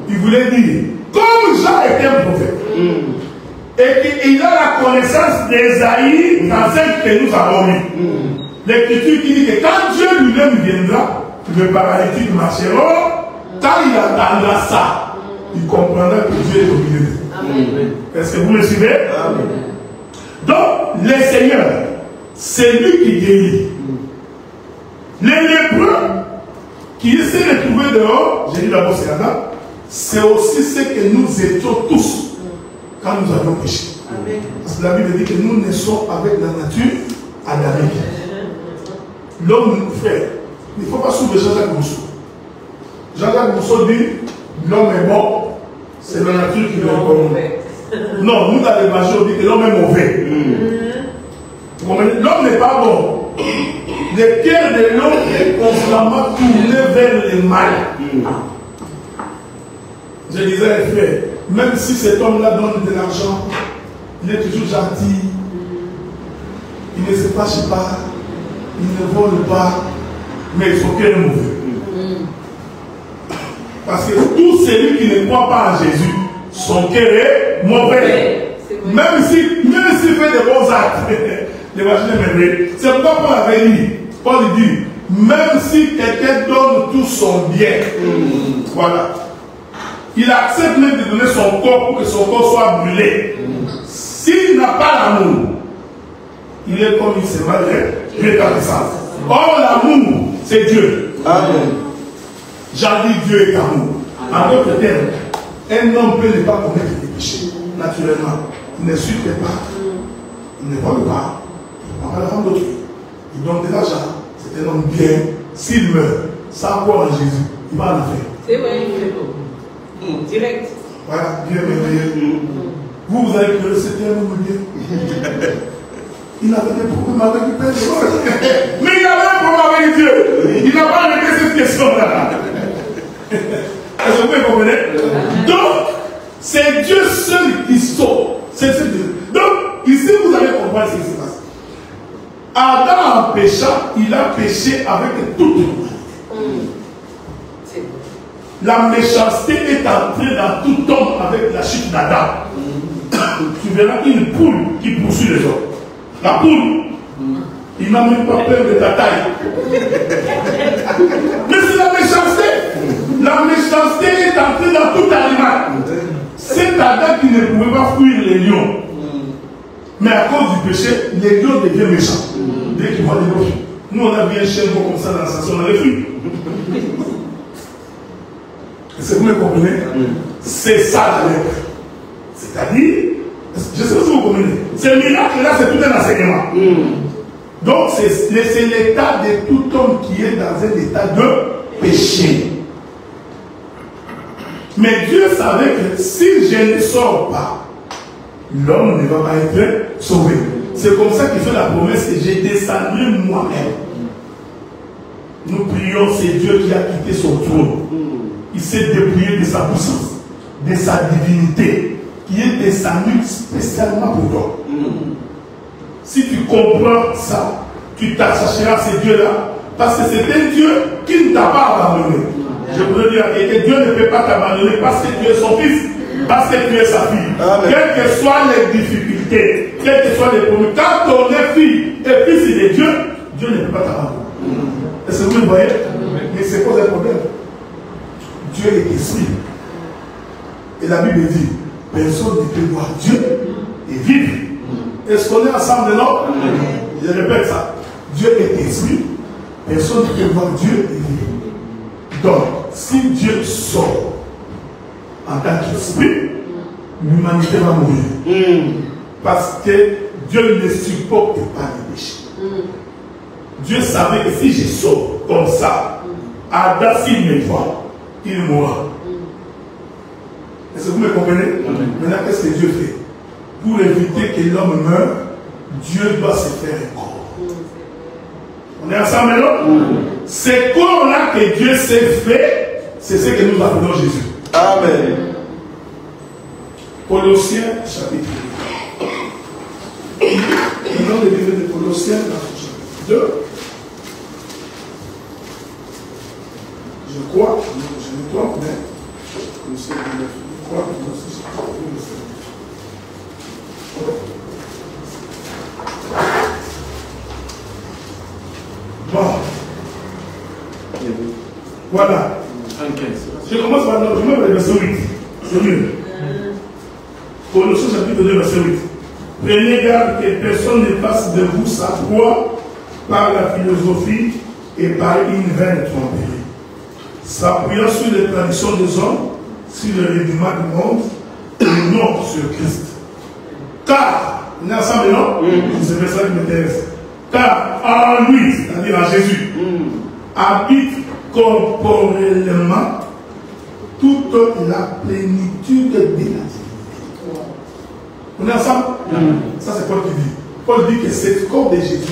Il voulait dire, comme Jean était un prophète, et qu'il a la connaissance d'Ésaïe dans celle que nous avons mis. L'écriture qui dit que quand Dieu lui-même viendra, le paralytique marchera, quand il entendra ça, il comprendra que Dieu est au milieu de nous. Est-ce que vous me suivez? Amen. Donc, le Seigneur, c'est lui qui guérit. Les lépreux qui essaient de trouver dehors, j'ai dit d'abord c'est Adam, c'est aussi ce que nous étions tous quand nous avions péché. Parce que la Bible dit que nous naissons avec la nature adamique. L'homme, frère, il ne faut pas suivre Jean-Jacques Rousseau. Jean-Jacques Rousseau dit l'homme est bon, c'est la nature qui le corrompt. Non, nous dans l'évangile on dit que l'homme est mauvais. L'homme n'est pas bon. Le cœur de l'homme est constamment tourné vers le mal. Je disais, frère, même si cet homme-là donne de l'argent, il est toujours gentil, il ne se fâche pas, il ne vole pas, mais son cœur est mauvais. Parce que tout celui qui ne croit pas en Jésus, son cœur est mauvais. Même s'il fait de bons actes, l'évangile est merveilleux. C'est pourquoi Paul avait dit, Paul dit, même si quelqu'un donne tout son bien, voilà. Il accepte même de donner son corps pour que son corps soit brûlé. S'il n'a pas l'amour, il est comme une semence rétablissante. Or, l'amour, c'est Dieu. Amen. J'ai dit Dieu est amour. En d'autres termes, un homme peut ne pas commettre des péchés, naturellement. Il ne suit pas, il ne vole pas, il ne prend pas la femme d'autrui. Il donne de l'argent. C'est un homme bien. S'il meurt, sans croire en Jésus, il va en enfer. C'est vrai, il fait tout. Direct. Voilà, Dieu est merveilleux. Vous avez pleuré, c'était un homme bien. Il avait des problèmes avec personne. Mais il avait un problème avec Dieu. Il n'a pas réglé cette question-là. Est-ce que vous comprenez? Donc, c'est Dieu seul qui sauve. C'est Dieu. Donc, ici, vous allez comprendre ce qui se passe. Adam, en péchant, il a péché avec toute l'humanité. La méchanceté est entrée dans tout homme avec la chute d'Adam. Tu verras une poule qui poursuit les hommes. La poule, il n'a même pas peur de ta taille. Mais c'est la méchanceté. La méchanceté est entrée dans tout animal. C'est Adam qui ne pouvait pas fuir les lions. Mais à cause du péché, les lions deviennent méchants. Dès qu'ils voient les lions. Nous, on a vu un chien comme ça dans la station, on a les fuit. Est-ce que vous me comprenez? C'est ça la lettre. C'est-à-dire, je sais pas si vous comprenez. Ce miracle-là, c'est tout un enseignement. Donc, c'est l'état de tout homme qui est dans un état de péché. Mais Dieu savait que si je ne sors pas, l'homme ne va pas être sauvé. C'est comme ça qu'il fait la promesse que je descendrai moi-même. Nous prions, c'est Dieu qui a quitté son trône. Il s'est dépouillé de sa puissance, de sa divinité, qui est descendu spécialement pour toi. Si tu comprends ça, tu t'attacheras à ce Dieu-là, parce que c'est un Dieu qui ne t'a pas abandonné. Je voudrais dire que Dieu ne peut pas t'abandonner parce que tu es son fils, parce que tu es sa fille. Amen. Quelles que soient les difficultés, quels que soient les problèmes, quand on est fille et fils de Dieu, Dieu ne peut pas t'abandonner. Est-ce que vous le voyez? Mais c'est quoi le problème? Dieu est esprit. Et la Bible dit, personne ne peut voir Dieu et vivre. Est-ce qu'on est ensemble, non? Je répète ça. Dieu est esprit. Personne ne peut voir Dieu et vivre. Donc, si Dieu sort en tant qu'esprit, l'humanité va mourir. Parce que Dieu ne supporte pas les péchés. Dieu savait que si je sors comme ça, Adam, s'il me voit, il mourra. Est-ce que vous me comprenez? Maintenant, qu'est-ce que Dieu fait? Pour éviter que l'homme meure, Dieu doit se faire un corps. On est ensemble maintenant? Ce corps-là que Dieu s'est fait, c'est ce que nous appelons Jésus. Amen. Colossiens, chapitre 2. Nous le livre de Colossiens, chapitre 2. Je crois, je me trompe, mais Colossiens 9, je crois que Colossiens chapitre 2. Bon. Voilà. Je commence par le verset 8. C'est mieux. Colossiens chapitre 2, verset 8. Prenez garde que personne ne fasse de vous sa proie par la philosophie et par une vaine tromperie, s'appuyant sur les traditions des hommes, sur le rudiment du monde, et non sur Christ. Car, on est ensemble, non? C'est le message qui m'intéresse. Car en lui, c'est-à-dire en Jésus, habite corporellement toute la plénitude de la divinité. On est ensemble? Ça, c'est Paul qui dit. Paul dit que c'est le corps de Jésus,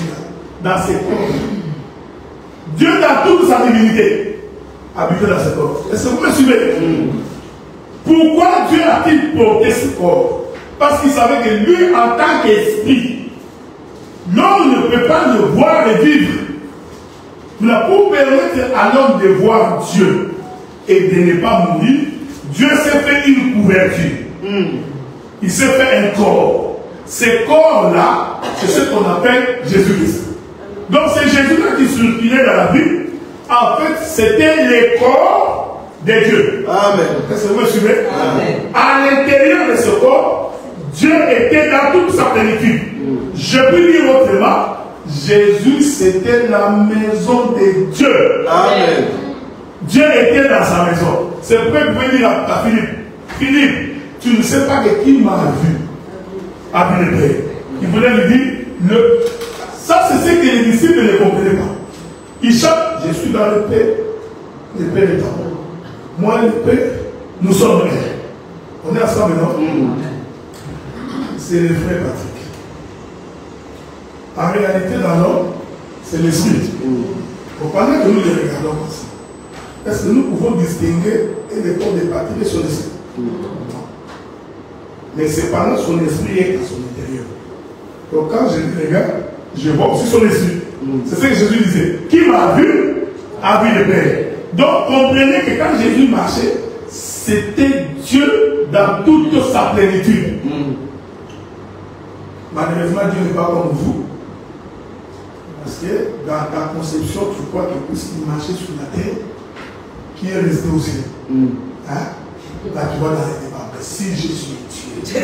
dans ses corps, Dieu, dans toute sa divinité, habite dans ce corps. Est-ce que vous me suivez? Pourquoi Dieu a-t-il porté ce corps? Parce qu'il savait que lui, en tant qu'esprit, l'homme ne peut pas le voir et vivre. Mais pour permettre à l'homme de voir Dieu et de ne pas mourir, Dieu s'est fait une couverture. Il s'est fait un corps. Ce corps-là, c'est ce qu'on appelle Jésus-Christ. Donc c'est Jésus-là qui circulait dans la Bible. En fait, c'était le corps de Dieu. Amen. Est-ce que vous me suivez? Amen. À l'intérieur de ce corps, Dieu était dans toute sa plénitude. Je peux dire autrement, Jésus c'était la maison de Dieu. Amen. Dieu était dans sa maison. C'est pourquoi vous pouvez dire à Philippe, Philippe, tu ne sais pas de qui m'a vu. Après le Père. Il voulait lui dire, ça c'est ce que les disciples ne comprenaient pas. Ils chantent, je suis dans le Père, le Père est en moi. Moi et le Père, nous sommes un. On est ensemble, non? C'est le frère Patrick. En réalité, dans l'homme, c'est l'esprit. Pendant que nous les regardons comme ça, est-ce que nous pouvons distinguer les corps des parties de son esprit? Non. Mais c'est pendant son esprit est à son intérieur. Donc quand je les regarde, je vois aussi son esprit. C'est ce que Jésus disait. Qui m'a vu, a vu le Père. Donc comprenez que quand Jésus marchait, c'était Dieu dans toute sa plénitude. Malheureusement, Dieu n'est pas comme vous. Parce que dans ta conception, tu crois que puisqu'il marchait sur la terre, qui est resté au ciel. Hein? Là, tu vois dans les débats. Si je suis Dieu,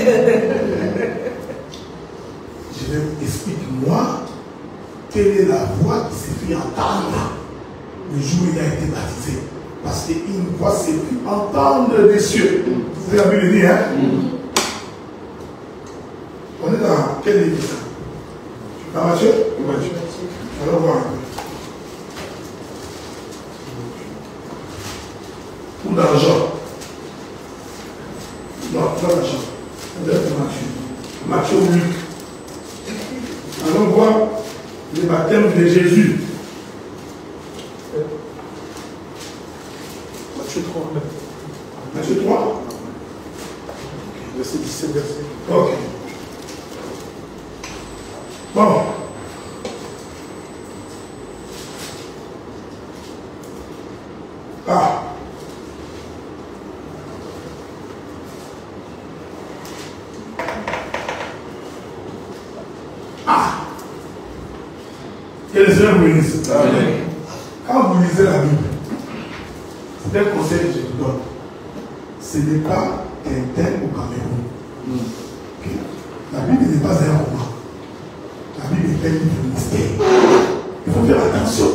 je vais explique-moi quelle est la voix qui s'est fait entendre le jour où il a été baptisé. Parce qu'une voix s'est fait entendre des cieux. C'est la Bible dit, hein? On est dans quel livre ça? Dans Matthieu? Matthieu. Allons voir un peu. Ou dans Jean? Non, pas dans Jean. On est dans Matthieu. Matthieu ou Luc. Allons voir le baptême de Jésus. Matthieu 3. Matthieu 3. Verset 17, verset. Ok. Bon. Ah. Que le Seigneur vous bénisse. Quand vous lisez la Bible, c'est un conseil que je vous donne. Ce n'est pas Quintin ou Cameroun. Okay. La Bible n'est pas un roman. La Bible est un livre mystère. Il faut faire attention.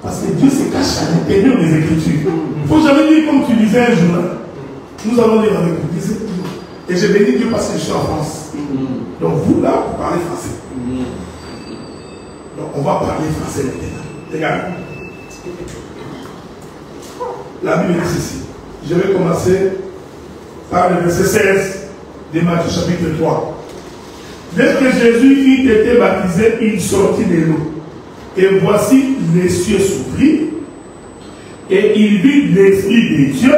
Parce que Dieu se cache à l'intérieur des Écritures. Il ne faut jamais dire comme tu lisais un journal. Nous allons lire avec vous. Et je bénis Dieu parce que je suis en France. Donc vous là, vous parlez français. Donc on va parler français maintenant. Regarde. La Bible dit ceci. Je vais commencer par le verset 16 de Matthieu chapitre 3. Dès que Jésus eut été baptisé, il sortit de l'eau. Et voici les cieux s'ouvrirent. Et il vit l'Esprit de Dieu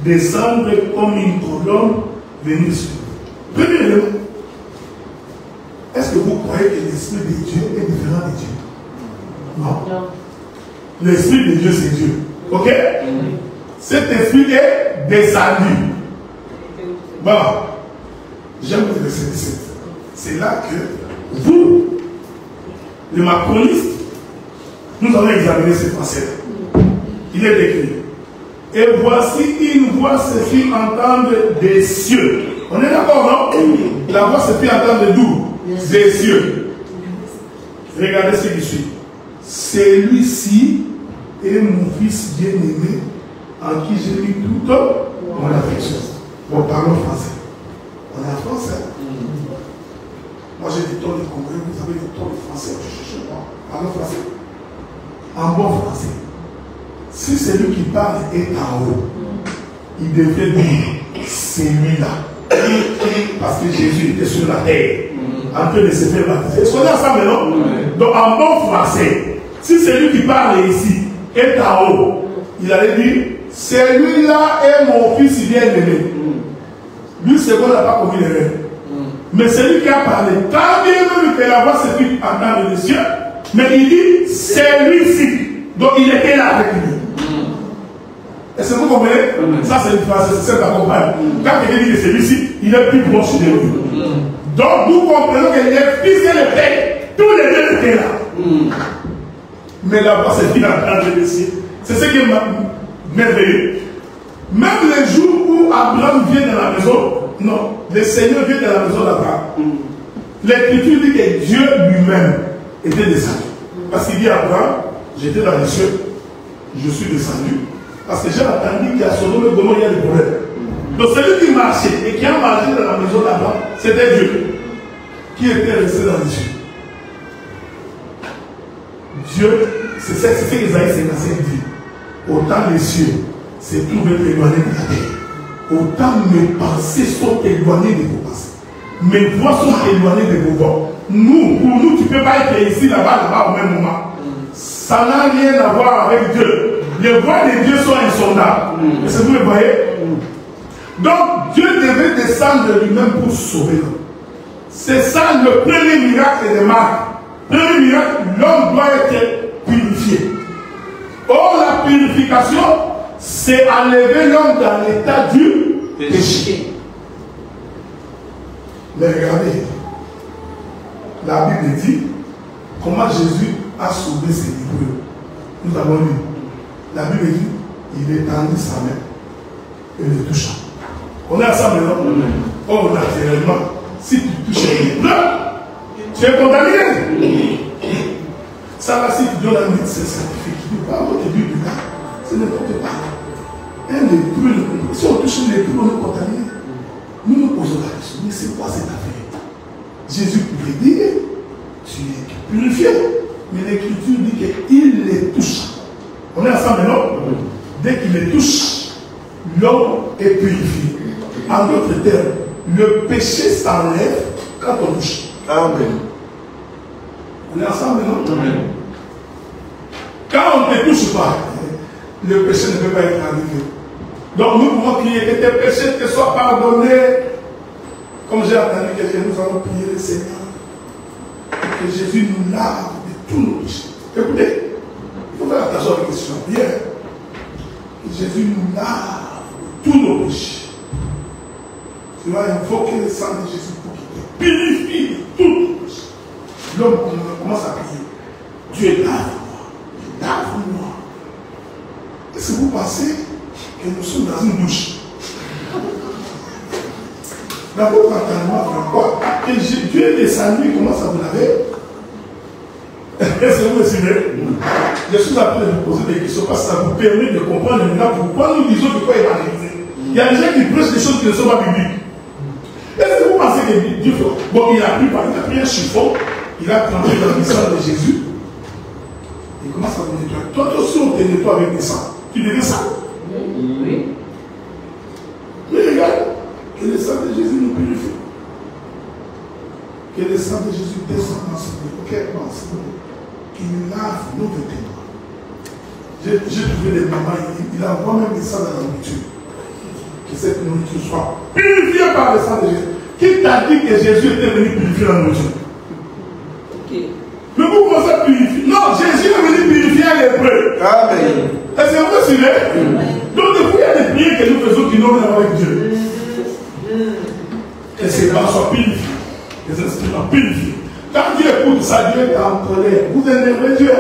descendre comme une colonne venue sur lui. Premier élément. Est-ce que vous croyez que l'Esprit de Dieu est différent de Dieu? Non. L'Esprit de Dieu, c'est Dieu. Ok? Cet Esprit est descendu. Bon. J'aime le verset 17. C'est là que vous, les macronistes, nous allons examiner ce français. Il est écrit. Et voici une voix se fit entendre des cieux. On est d'accord, non? La voix se fit entendre d'où? Des cieux. Regardez ce qui suit. Celui-ci est mon fils bien-aimé en qui j'ai mis toute mon affection. Bon, parlons français. On est en français. Moi j'ai des tons de Congolais, vous avez des tons de français. Parlons français. En bon français. Si celui qui parle est en haut, il devrait dire celui-là. Parce que Jésus était sur la terre, en train de se faire baptiser. Est-ce qu'on est ensemble, non? Donc en bon français, si celui qui parle ici est en haut, il allait dire celui-là est mon fils bien-aimé. Lui, c'est qu'on n'a pas commis l'erreur. Mais celui qui a parlé, quand bien même que la voix se fit entendre les cieux, mais il dit celui-ci. Donc il était là avec lui. Est-ce que vous comprenez? Ça c'est une phrase, c'est celle d'accompagne. Quand quelqu'un dit que celui-ci, il est plus proche de lui. Donc nous comprenons que les fils et les pères, tous les deux étaient là. Mais la voix se fit entendre les cieux. C'est ce qui est merveilleux. Même les jours où Abraham vient dans la maison, non, le Seigneur vient dans la maison d'Abraham. L'Écriture dit que Dieu lui-même était descendu. Parce qu'il dit à Abraham, j'étais dans les cieux, je suis descendu. Parce que j'ai entendu qu'à Sodome et Gomorrhe, il y a des problèmes. Donc celui qui marchait et qui a marché dans la maison d'Abraham, c'était Dieu. Qui était resté dans les cieux. Dieu, c'est ce qu'Isaïe 55 dit. Autant les cieux se trouvent éloignés de la terre, autant mes pensées sont éloignées de vos pensées. Mes voix sont éloignées de vos voix. Nous, pour nous, tu ne peux pas être ici, là-bas, au même moment. Ça n'a rien à voir avec Dieu. Les voix de Dieu sont insondables. Est-ce que vous me voyez? Donc, Dieu devait descendre lui-même pour sauver l'homme. C'est ça le premier miracle de Marc. Premier miracle, l'homme doit être purifié. Or, la purification, c'est enlever l'homme dans l'état du péché. Mais regardez, la Bible dit comment Jésus a sauvé ses lépreux. Nous avons lu. La Bible dit il étendit sa main et le toucha. On est ensemble, non? Or, naturellement, si tu touches les lépreux, tu es condamné. Ça va, si tu donnes la vie, c'est sacrifié. Tu ne peux pas avoir de but du gars. C'est n'importe quoi. Un lépreux, si on touche un lépreux, on est contaminé. Nous nous posons la question, mais c'est quoi cette affaire? Jésus pouvait dire, tu es purifié. Mais l'Écriture dit qu'il les touche. On est ensemble, non? Dès qu'il les touche, l'homme est purifié. En d'autres termes, le péché s'enlève quand on touche. Amen. On est ensemble, non? Amen. Quand on ne touche pas, le péché ne peut pas être arrivé. Donc nous pouvons prier que tes péchés te soient pardonnés. Comme j'ai entendu quelqu'un, nous allons prier le Seigneur. Que Jésus nous lave de tous nos péchés. Écoutez, il faut faire attention à la question. Bien. Que Jésus nous lave de tous nos péchés. Tu vas invoquer le sang de Jésus pour qu'il te purifie de tous nos péchés. L'homme commence à prier. Dieu lave-moi. Lave-moi. Est-ce que vous pensez que nous sommes dans une douche? D'abord, quand quoi? Que Dieu est descendu, il commence à vous laver. Est-ce que vous me suivez? Je suis appelé à vous poser des questions parce que ça vous permet de comprendre maintenant pourquoi nous disons de quoi il va réaliser. Il y a des gens qui prêchent des choses qui ne sont pas bibliques. Est-ce que vous pensez que Dieu fait? Bon, il a pris un chiffon, il a trempé dans le sang de Jésus. Il commence à vous nettoyer. Toi aussi, on te nettoie avec des sangs. Tu devais ça? Oui. Mais regarde, que le sang de Jésus nous purifie. Que le sang de Jésus descende dans ce monde. Ok, bon, c'est bon. Qu'il lave nos vêtements. J'ai trouvé des mamans, il envoie même des sangs dans la nourriture. Que cette nourriture soit purifiée par le sang de Jésus. Qui t'a dit que Jésus était venu purifier la nourriture? Ok. Mais vous commencez à purifier. Non, Jésus est venu purifier les lépreux. Amen. Est-ce que vous suivez? Donc, depuis, il y a des prières que nous faisons qui n'ont rien avec Dieu. Que ces gens soient purifiés. Que ces instruments purifiés. Quand Dieu écoute ça, Dieu est en colère. Vous énervez Dieu.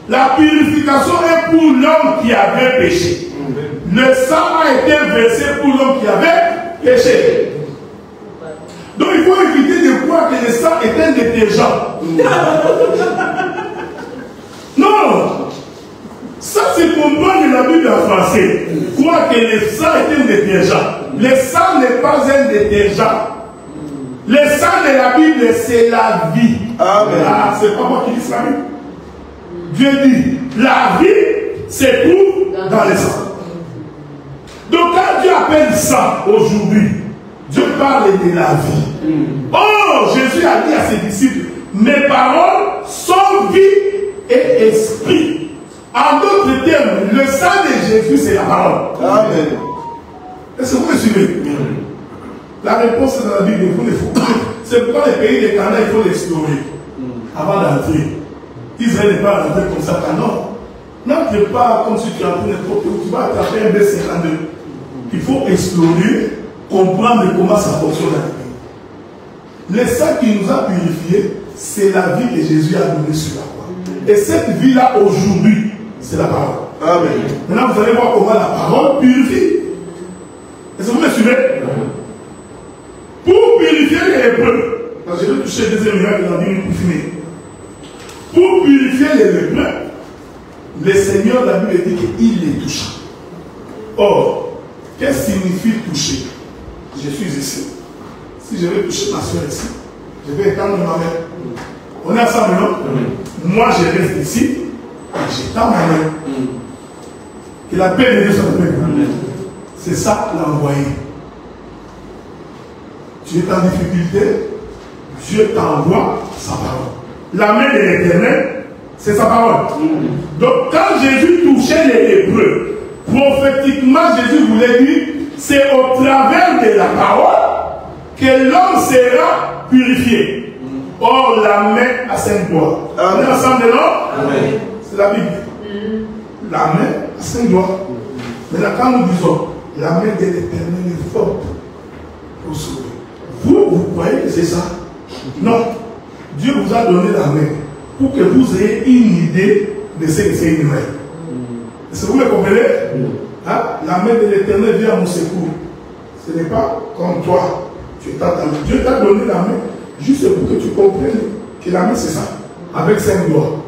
La purification est pour l'homme qui avait péché. Le sang a été versé pour l'homme qui avait péché. Donc il faut éviter de croire que le sang est un détergent. Non! Ça c'est comprendre la Bible en français. Croire que le sang est un détergent. Le sang n'est pas un détergent. Le sang de la Bible, c'est la vie. Amen. Ah, c'est pas moi qui dis ça. Dieu dit, la vie se trouve dans le sang. Donc quand Dieu appelle sang aujourd'hui, Dieu parle de la vie. Oh, Jésus a dit à ses disciples, mes paroles sont vie et esprit. En d'autres termes, le sang de Jésus, c'est la parole. Amen. Est-ce que vous me suivez? La réponse est dans la Bible, il faut les foutre. C'est pourquoi les pays des Canada, il faut l'explorer avant d'entrer. Israël n'est pas rentré comme ça, non. N'entre pas comme si tu entres n'importe où, tu vas attraper un B52. Il faut explorer, comprendre comment ça fonctionne dans le pays. Le sang qui nous a purifiés, c'est la vie que Jésus a donnée sur la croix. Et cette vie-là, aujourd'hui, c'est la parole. Amen. Maintenant, vous allez voir comment la parole purifie. Est-ce que vous me suivez? Pour purifier les lépreux, parce que je vais toucher le deuxième miracle dans 10 minutes pour finir. Pour purifier les lépreux, le Seigneur, la Bible dit qu'il les toucha. Or, qu'est-ce qui signifie toucher? Je suis ici. Si je vais toucher ma soeur ici, je vais étendre ma main. On est ensemble, non? Moi, je reste ici et j'étends ma main. Que la paix de Dieu soit avec nous. C'est ça l'envoyer. Tu es en difficulté, Dieu t'envoie sa parole. La main de l'Éternel, c'est sa parole. Donc quand Jésus touchait les lépreux, prophétiquement Jésus voulait dire, c'est au travers de la parole que l'homme sera purifié. Or la main a 5 doigts. On est ensemble, non? C'est la Bible. La main a 5 doigts. Maintenant quand nous disons, la main de l'Éternel est forte pour sauver. Vous croyez que c'est ça? Non. Dieu vous a donné la main pour que vous ayez une idée de ce que c'est une main. Est-ce que vous me comprenez? Hein? La main de l'Éternel vient à mon secours. Ce n'est pas comme toi. Dieu t'a donné la main juste pour que tu comprennes que la main c'est ça. Avec 5 doigts.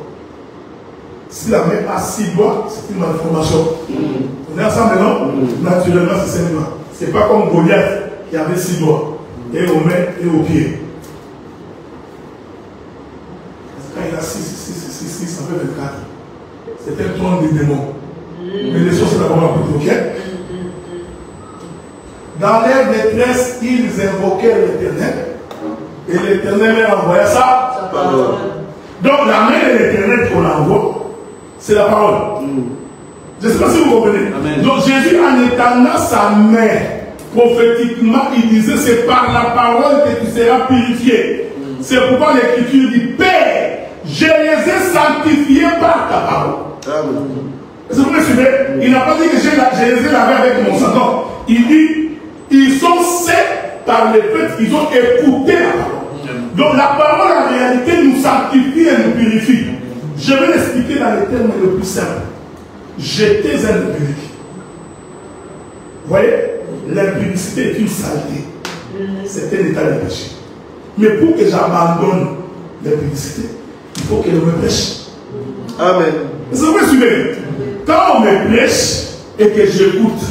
Si la main a 6 doigts, c'est une malformation. On est ensemble, non? Naturellement, c'est 5 doigts. Ce n'est pas comme Goliath qui avait 6 doigts, et aux mains et aux pieds. Quand il a 6, ça fait 24. C'est un trône des démons. Mais les choses, c'est la parole, ok? Dans leur détresse, ils invoquaient l'Éternel. Et l'Éternel leur envoyait ça. Donc la main de l'Éternel qu'on envoie, c'est la parole. Je ne sais pas si vous comprenez. Amen. Donc Jésus, en étendant sa main, prophétiquement, il disait, c'est par la parole que tu seras purifié. C'est pourquoi l'Écriture dit, Père, je les ai sanctifiés par ta parole. Est-ce que vous me suivez? Il n'a pas dit que je les ai lavés avec mon sang. Non. Il dit, ils sont saints par le fait qu'ils ont écouté la parole. Donc la parole en réalité nous sanctifie et nous purifie. Je vais l'expliquer dans les termes les plus simples. J'étais un impurique. Vous voyez, l'impudicité est une saleté. C'est un état de péché. Mais pour que j'abandonne l'impudicité, il faut que l'on me prêche. Amen. Est-ce que vous me suivez? Quand on me prêche et que j'écoute,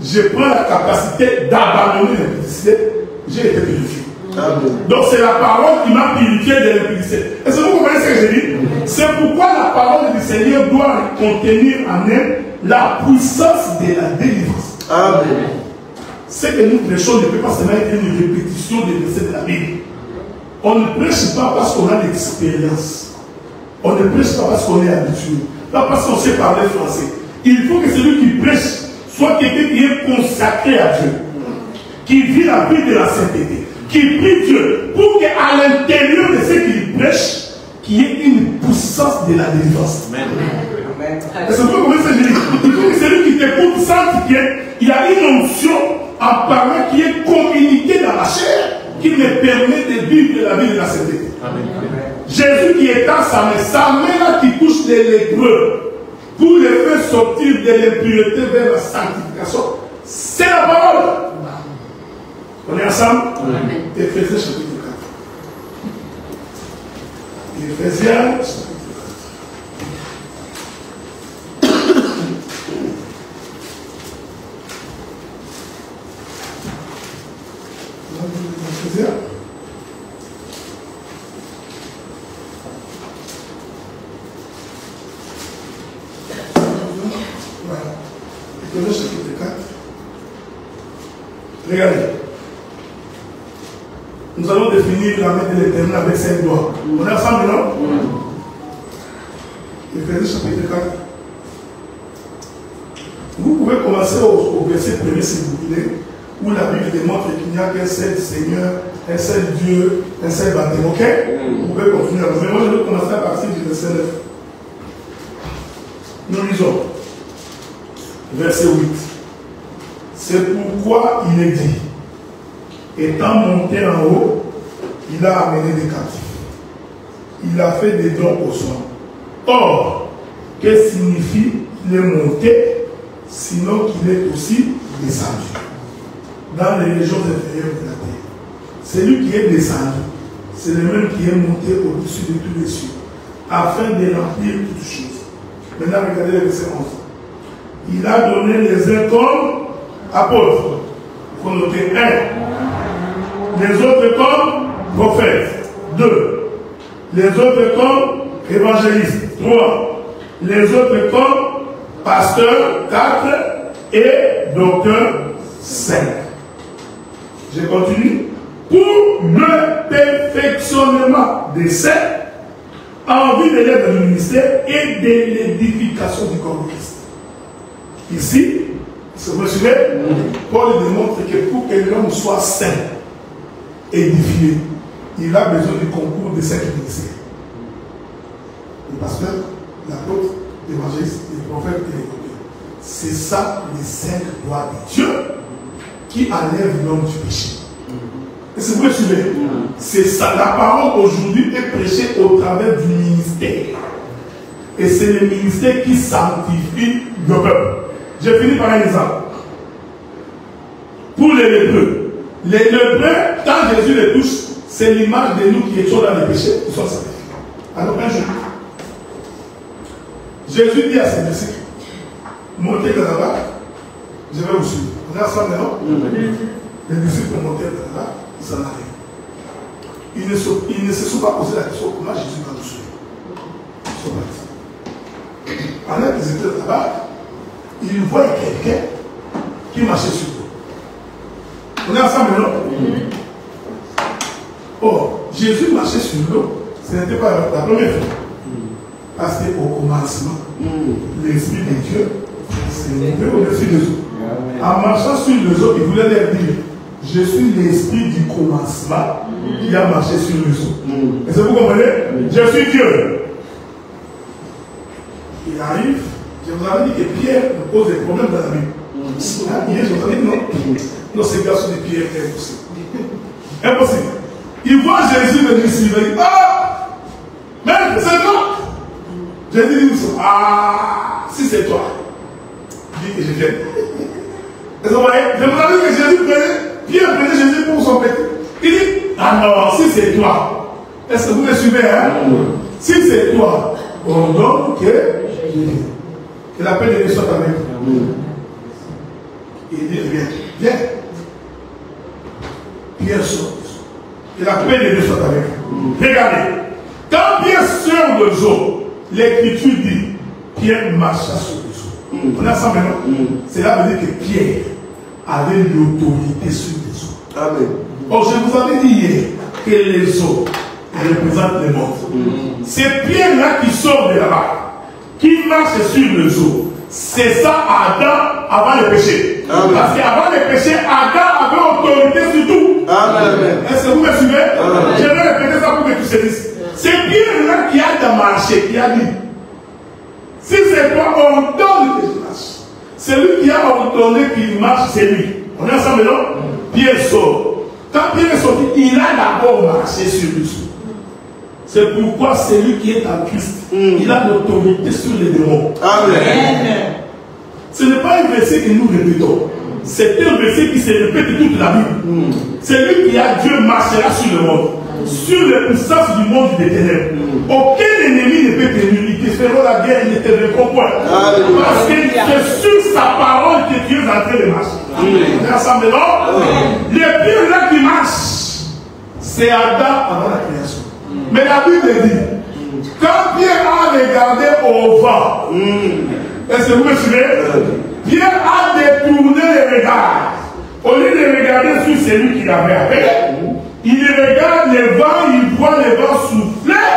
je prends la capacité d'abandonner l'impudicité, j'ai été purifié. Donc c'est la parole qui m'a purifié de l'impudicité. Est-ce que vous comprenez ce que je dis? C'est pourquoi la parole du Seigneur doit contenir en elle la puissance de la délivrance. Amen. Ce que nous prêchons ne peut pas seulement être une répétition des versets de la Bible. On ne prêche pas parce qu'on a l'expérience. On ne prêche pas parce qu'on est habitué. Pas parce qu'on sait parler français. Il faut que celui qui prêche soit quelqu'un qui est consacré à Dieu, qui vit la vie de la sainteté, qui prie Dieu, pour qu'à l'intérieur de ce qu'il prêche, qu'il y ait une puissance de la délivrance. Amen. Est-ce que vous comprenez ce que je dis? Il faut que celui qui t'écoute sente qu'il y a une onction en parlant qui est communiquée dans la chair, qui me permet de vivre la vie de la sainteté. Jésus qui étend sa main là qui touche les lépreux, pour les faire sortir de l'impureté vers la sanctification, c'est la parole. On est ensemble? Éphésiens chapitre 4. Éphésiens chapitre 4. Éphésiens. Éphésiens chapitre 4. Regardez. Nous allons définir la main de l'Éternel avec 5 doigts. On est ensemble, non? Éphésiens chapitre 4. Vous pouvez commencer au verset 1er si vous voulez, où la Bible démontre qu'il n'y a qu'un seul Seigneur, un seul Dieu, un seul baptême. Ok? Vous pouvez continuer. Mais moi, je vais commencer à partir du verset 9. Nous lisons. Verset 8. C'est pourquoi il est dit, étant monté en haut, il a amené des captifs. Il a fait des dons aux hommes. Or, que signifie qu'il est monté, sinon qu'il est aussi descendu dans les régions inférieures de la terre. Celui qui est descendu, c'est le même qui est monté au-dessus de tous les cieux, afin de remplir toutes choses. Maintenant, regardez le verset 11. Il a donné les uns comme apôtres. Il faut noter 1. Les autres comme prophètes. 2. Les autres comme évangélistes. 3. Les autres comme pasteurs. 4. Et docteurs. 5. Je continue. Pour le perfectionnement des saints, en vue de l'aide du ministère et de l'édification du corps de Christ. Ici, si vous me suivez, Paul démontre que pour que l'homme soit saint, édifié, il a besoin du concours de 5 ministères. Le pasteur, l'apôtre, l'évangéliste, le prophète et les docteurs. C'est ça les 5 doigts de Dieu qui enlèvent l'homme du péché. Est-ce que vous me suivez? C'est ça. La parole aujourd'hui est prêchée au travers du ministère. Et c'est le ministère qui sanctifie le peuple. Je finis par un exemple. Pour les lépreux, quand Jésus les touche, c'est l'image de nous qui étions dans les péchés, qui sont sanctifiés. Alors un jour, Jésus dit à ses disciples, montez dans la barque, je vais vous suivre. On est ensemble maintenant? Les disciples montaient dans la barque, ils s'en allaient. Ils ne se sont pas posé la question comment Jésus va nous suivre. Ils sont partis. Pendant qu'ils étaient dans la barque, ils voient quelqu'un qui marchait sur l'eau. On est ensemble maintenant? Or, Jésus marchait sur l'eau, ce n'était pas la première fois. Parce qu'au commencement, l'Esprit de Dieu s'est levé au-dessus des eaux. En marchant sur les eaux, il voulait leur dire, je suis l'Esprit du commencement qui a marché sur les eaux. Est-ce que vous comprenez? Je suis Dieu. Il arrive, je vous avais dit que Pierre nous pose des problèmes dans la Bible. Hier, je vous avais dit non, ces gars sont des pierres, c'est impossible. Impossible. Il voit Jésus venir suivre. Il dit, ah, mais c'est toi. Jésus dit, ah, si c'est toi, dis que je viens. Est-ce que vous voyez? Je vous avais dit que Jésus prenait, Pierre prenait Jésus pour son petit. Il dit, ah non, si c'est toi, est-ce que vous me suivez, hein? Si c'est toi, ordonne que je vienne. Que la paix de Dieu soit avec vous. Il dit, viens. Pierre sort. Que la paix de Dieu soit avec vous. Regardez. Quand Pierre sort de l'eau, l'Écriture dit, Pierre marcha sur les eaux. On a ça maintenant. Cela veut dire que Pierre avait l'autorité sur les eaux. Amen. Or, je vous avais dit hier que les eaux représentent le monde. C'est Pierre-là qui sort de là-bas, qui marche sur les eaux. C'est ça Adam avant le péché. Amen. Parce qu'avant le péché, Adam avait autorité sur tout. Amen. Est-ce que vous me suivez? Amen. Je vais répéter ça pour que tu sais. C'est Pierre-là qui a marché, qui a dit, si c'est toi, on donne que je marche. Celui qui a ordonné qu'il marche, c'est lui. On est ensemble, non? Pierre sort. Quand Pierre est sorti, il a d'abord marché sur lui. C'est pourquoi celui qui est en Christ, il a l'autorité sur les démons. Amen. Ce n'est pas un verset que nous répétons. C'est un verset qui se répète toute la Bible. Celui qui a Dieu marchera sur le monde, sur les puissances du monde des ténèbres. Aucun ennemi ne peut tenir. Ils te feront la guerre, ils ne te verront point. Parce que c'est sur sa parole que Dieu est en train de marcher. On est ensemble, non? Les pires là qui marchent, c'est Adam avant la création. Mais la Bible dit, quand Pierre a regardé au vent, est-ce que vous me suivez? Pierre a détourné les regards. Au lieu de regarder sur celui qui l'avait appelé, il regarde le vent, il voit le vent souffler.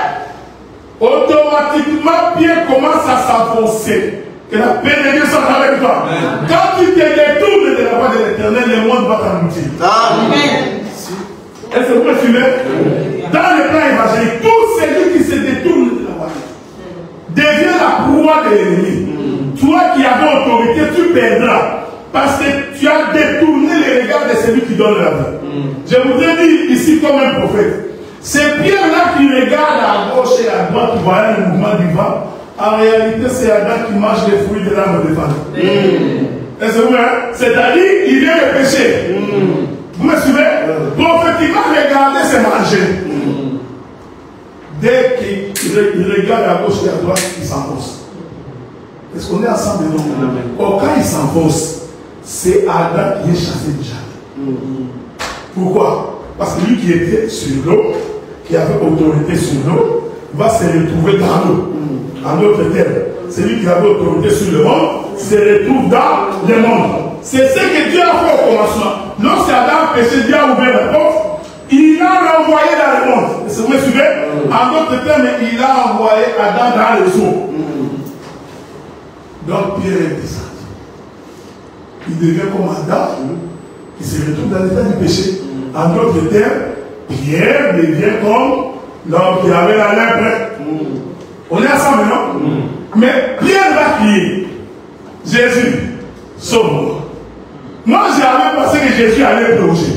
Automatiquement, Pierre commence à s'avancer. Que la paix de Dieu soit avec toi. Amen. Quand tu te détournes de la voie de l'Éternel, le monde va t'engloutir. Amen. Est-ce que vous me suivez? Dans le plan évangélique, tout celui qui se détourne de la voie devient la proie de l'ennemi. Toi qui avais autorité, tu perdras. Parce que tu as détourné les regards de celui qui donne la vie. Je vous ai dit ici comme un prophète. C'est Pierre-là qui regarde à gauche et à droite, qui voit le mouvement du vent. En réalité, c'est Adam qui mange les fruits de l'arbre de Fan. Est-ce que vous voyez? C'est-à-dire, il vient de pécher. Vous me suivez? Prophétiquement, regarder, c'est manger. Dès qu'il regarde à gauche et à droite, il s'enfonce. Est-ce qu'on est ensemble? Or, quand il s'enfonce, c'est Adam qui est chassé du jardin. Pourquoi? Parce que lui qui était sur l'eau, qui avait autorité sur l'eau, va se retrouver dans l'eau. En d'autres termes, celui qui avait autorité sur le monde se retrouve dans le monde. C'est ce que Dieu a fait au commencement. Lorsque Adam a péché, Dieu a ouvert la porte, il l'a renvoyé dans le monde. Est-ce que vous me suivez? En d'autres termes, il a envoyé Adam dans les eaux. Donc Pierre est descendu. Il devient comme Adam, qui se retrouve dans l'état du péché. En d'autres termes, Pierre devient comme l'homme qui avait la lèpre. On est ensemble, non? Mais Pierre va crier, Jésus, sauve-moi. Moi, j'avais pensé que Jésus allait plonger.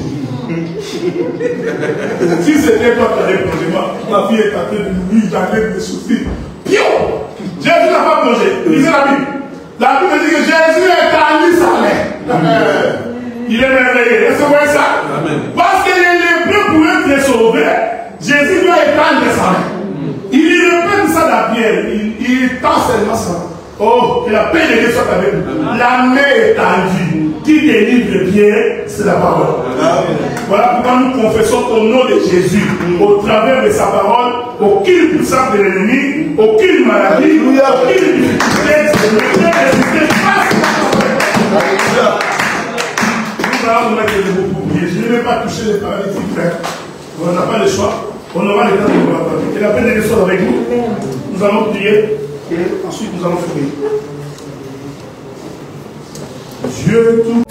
Si c'était toi qui allais plonger, ma fille est en train de mourir, j'allais me souffrir. Pio! Jésus n'a pas plongé. Lisez la Bible. La Bible dit que Jésus est allé sa main. Il est merveilleux. Est-ce que vous voyez ça? Amen. Parce que les lépreux pouvaient être sauvés, Jésus doit étendre sa main. Il répète ça dans Pierre. Il tend seulement ça. Oh, que la paix de Dieu soit avec nous. La main étendue qui délivre bien, c'est la parole. Amen. Voilà pourquoi nous confessons au nom de Jésus, au travers de sa parole, aucune puissance de l'ennemi, aucune maladie, aucune difficulté, ne peut résister face à la parole. Nous allons nous mettre debout pour prier. Je ne vais pas toucher les paralytiques, frère. On n'a pas le choix. On aura le temps de nous attendre. Que la paix de Dieu soit avec nous. Nous allons prier. Et ensuite nous allons prier. Dieu tout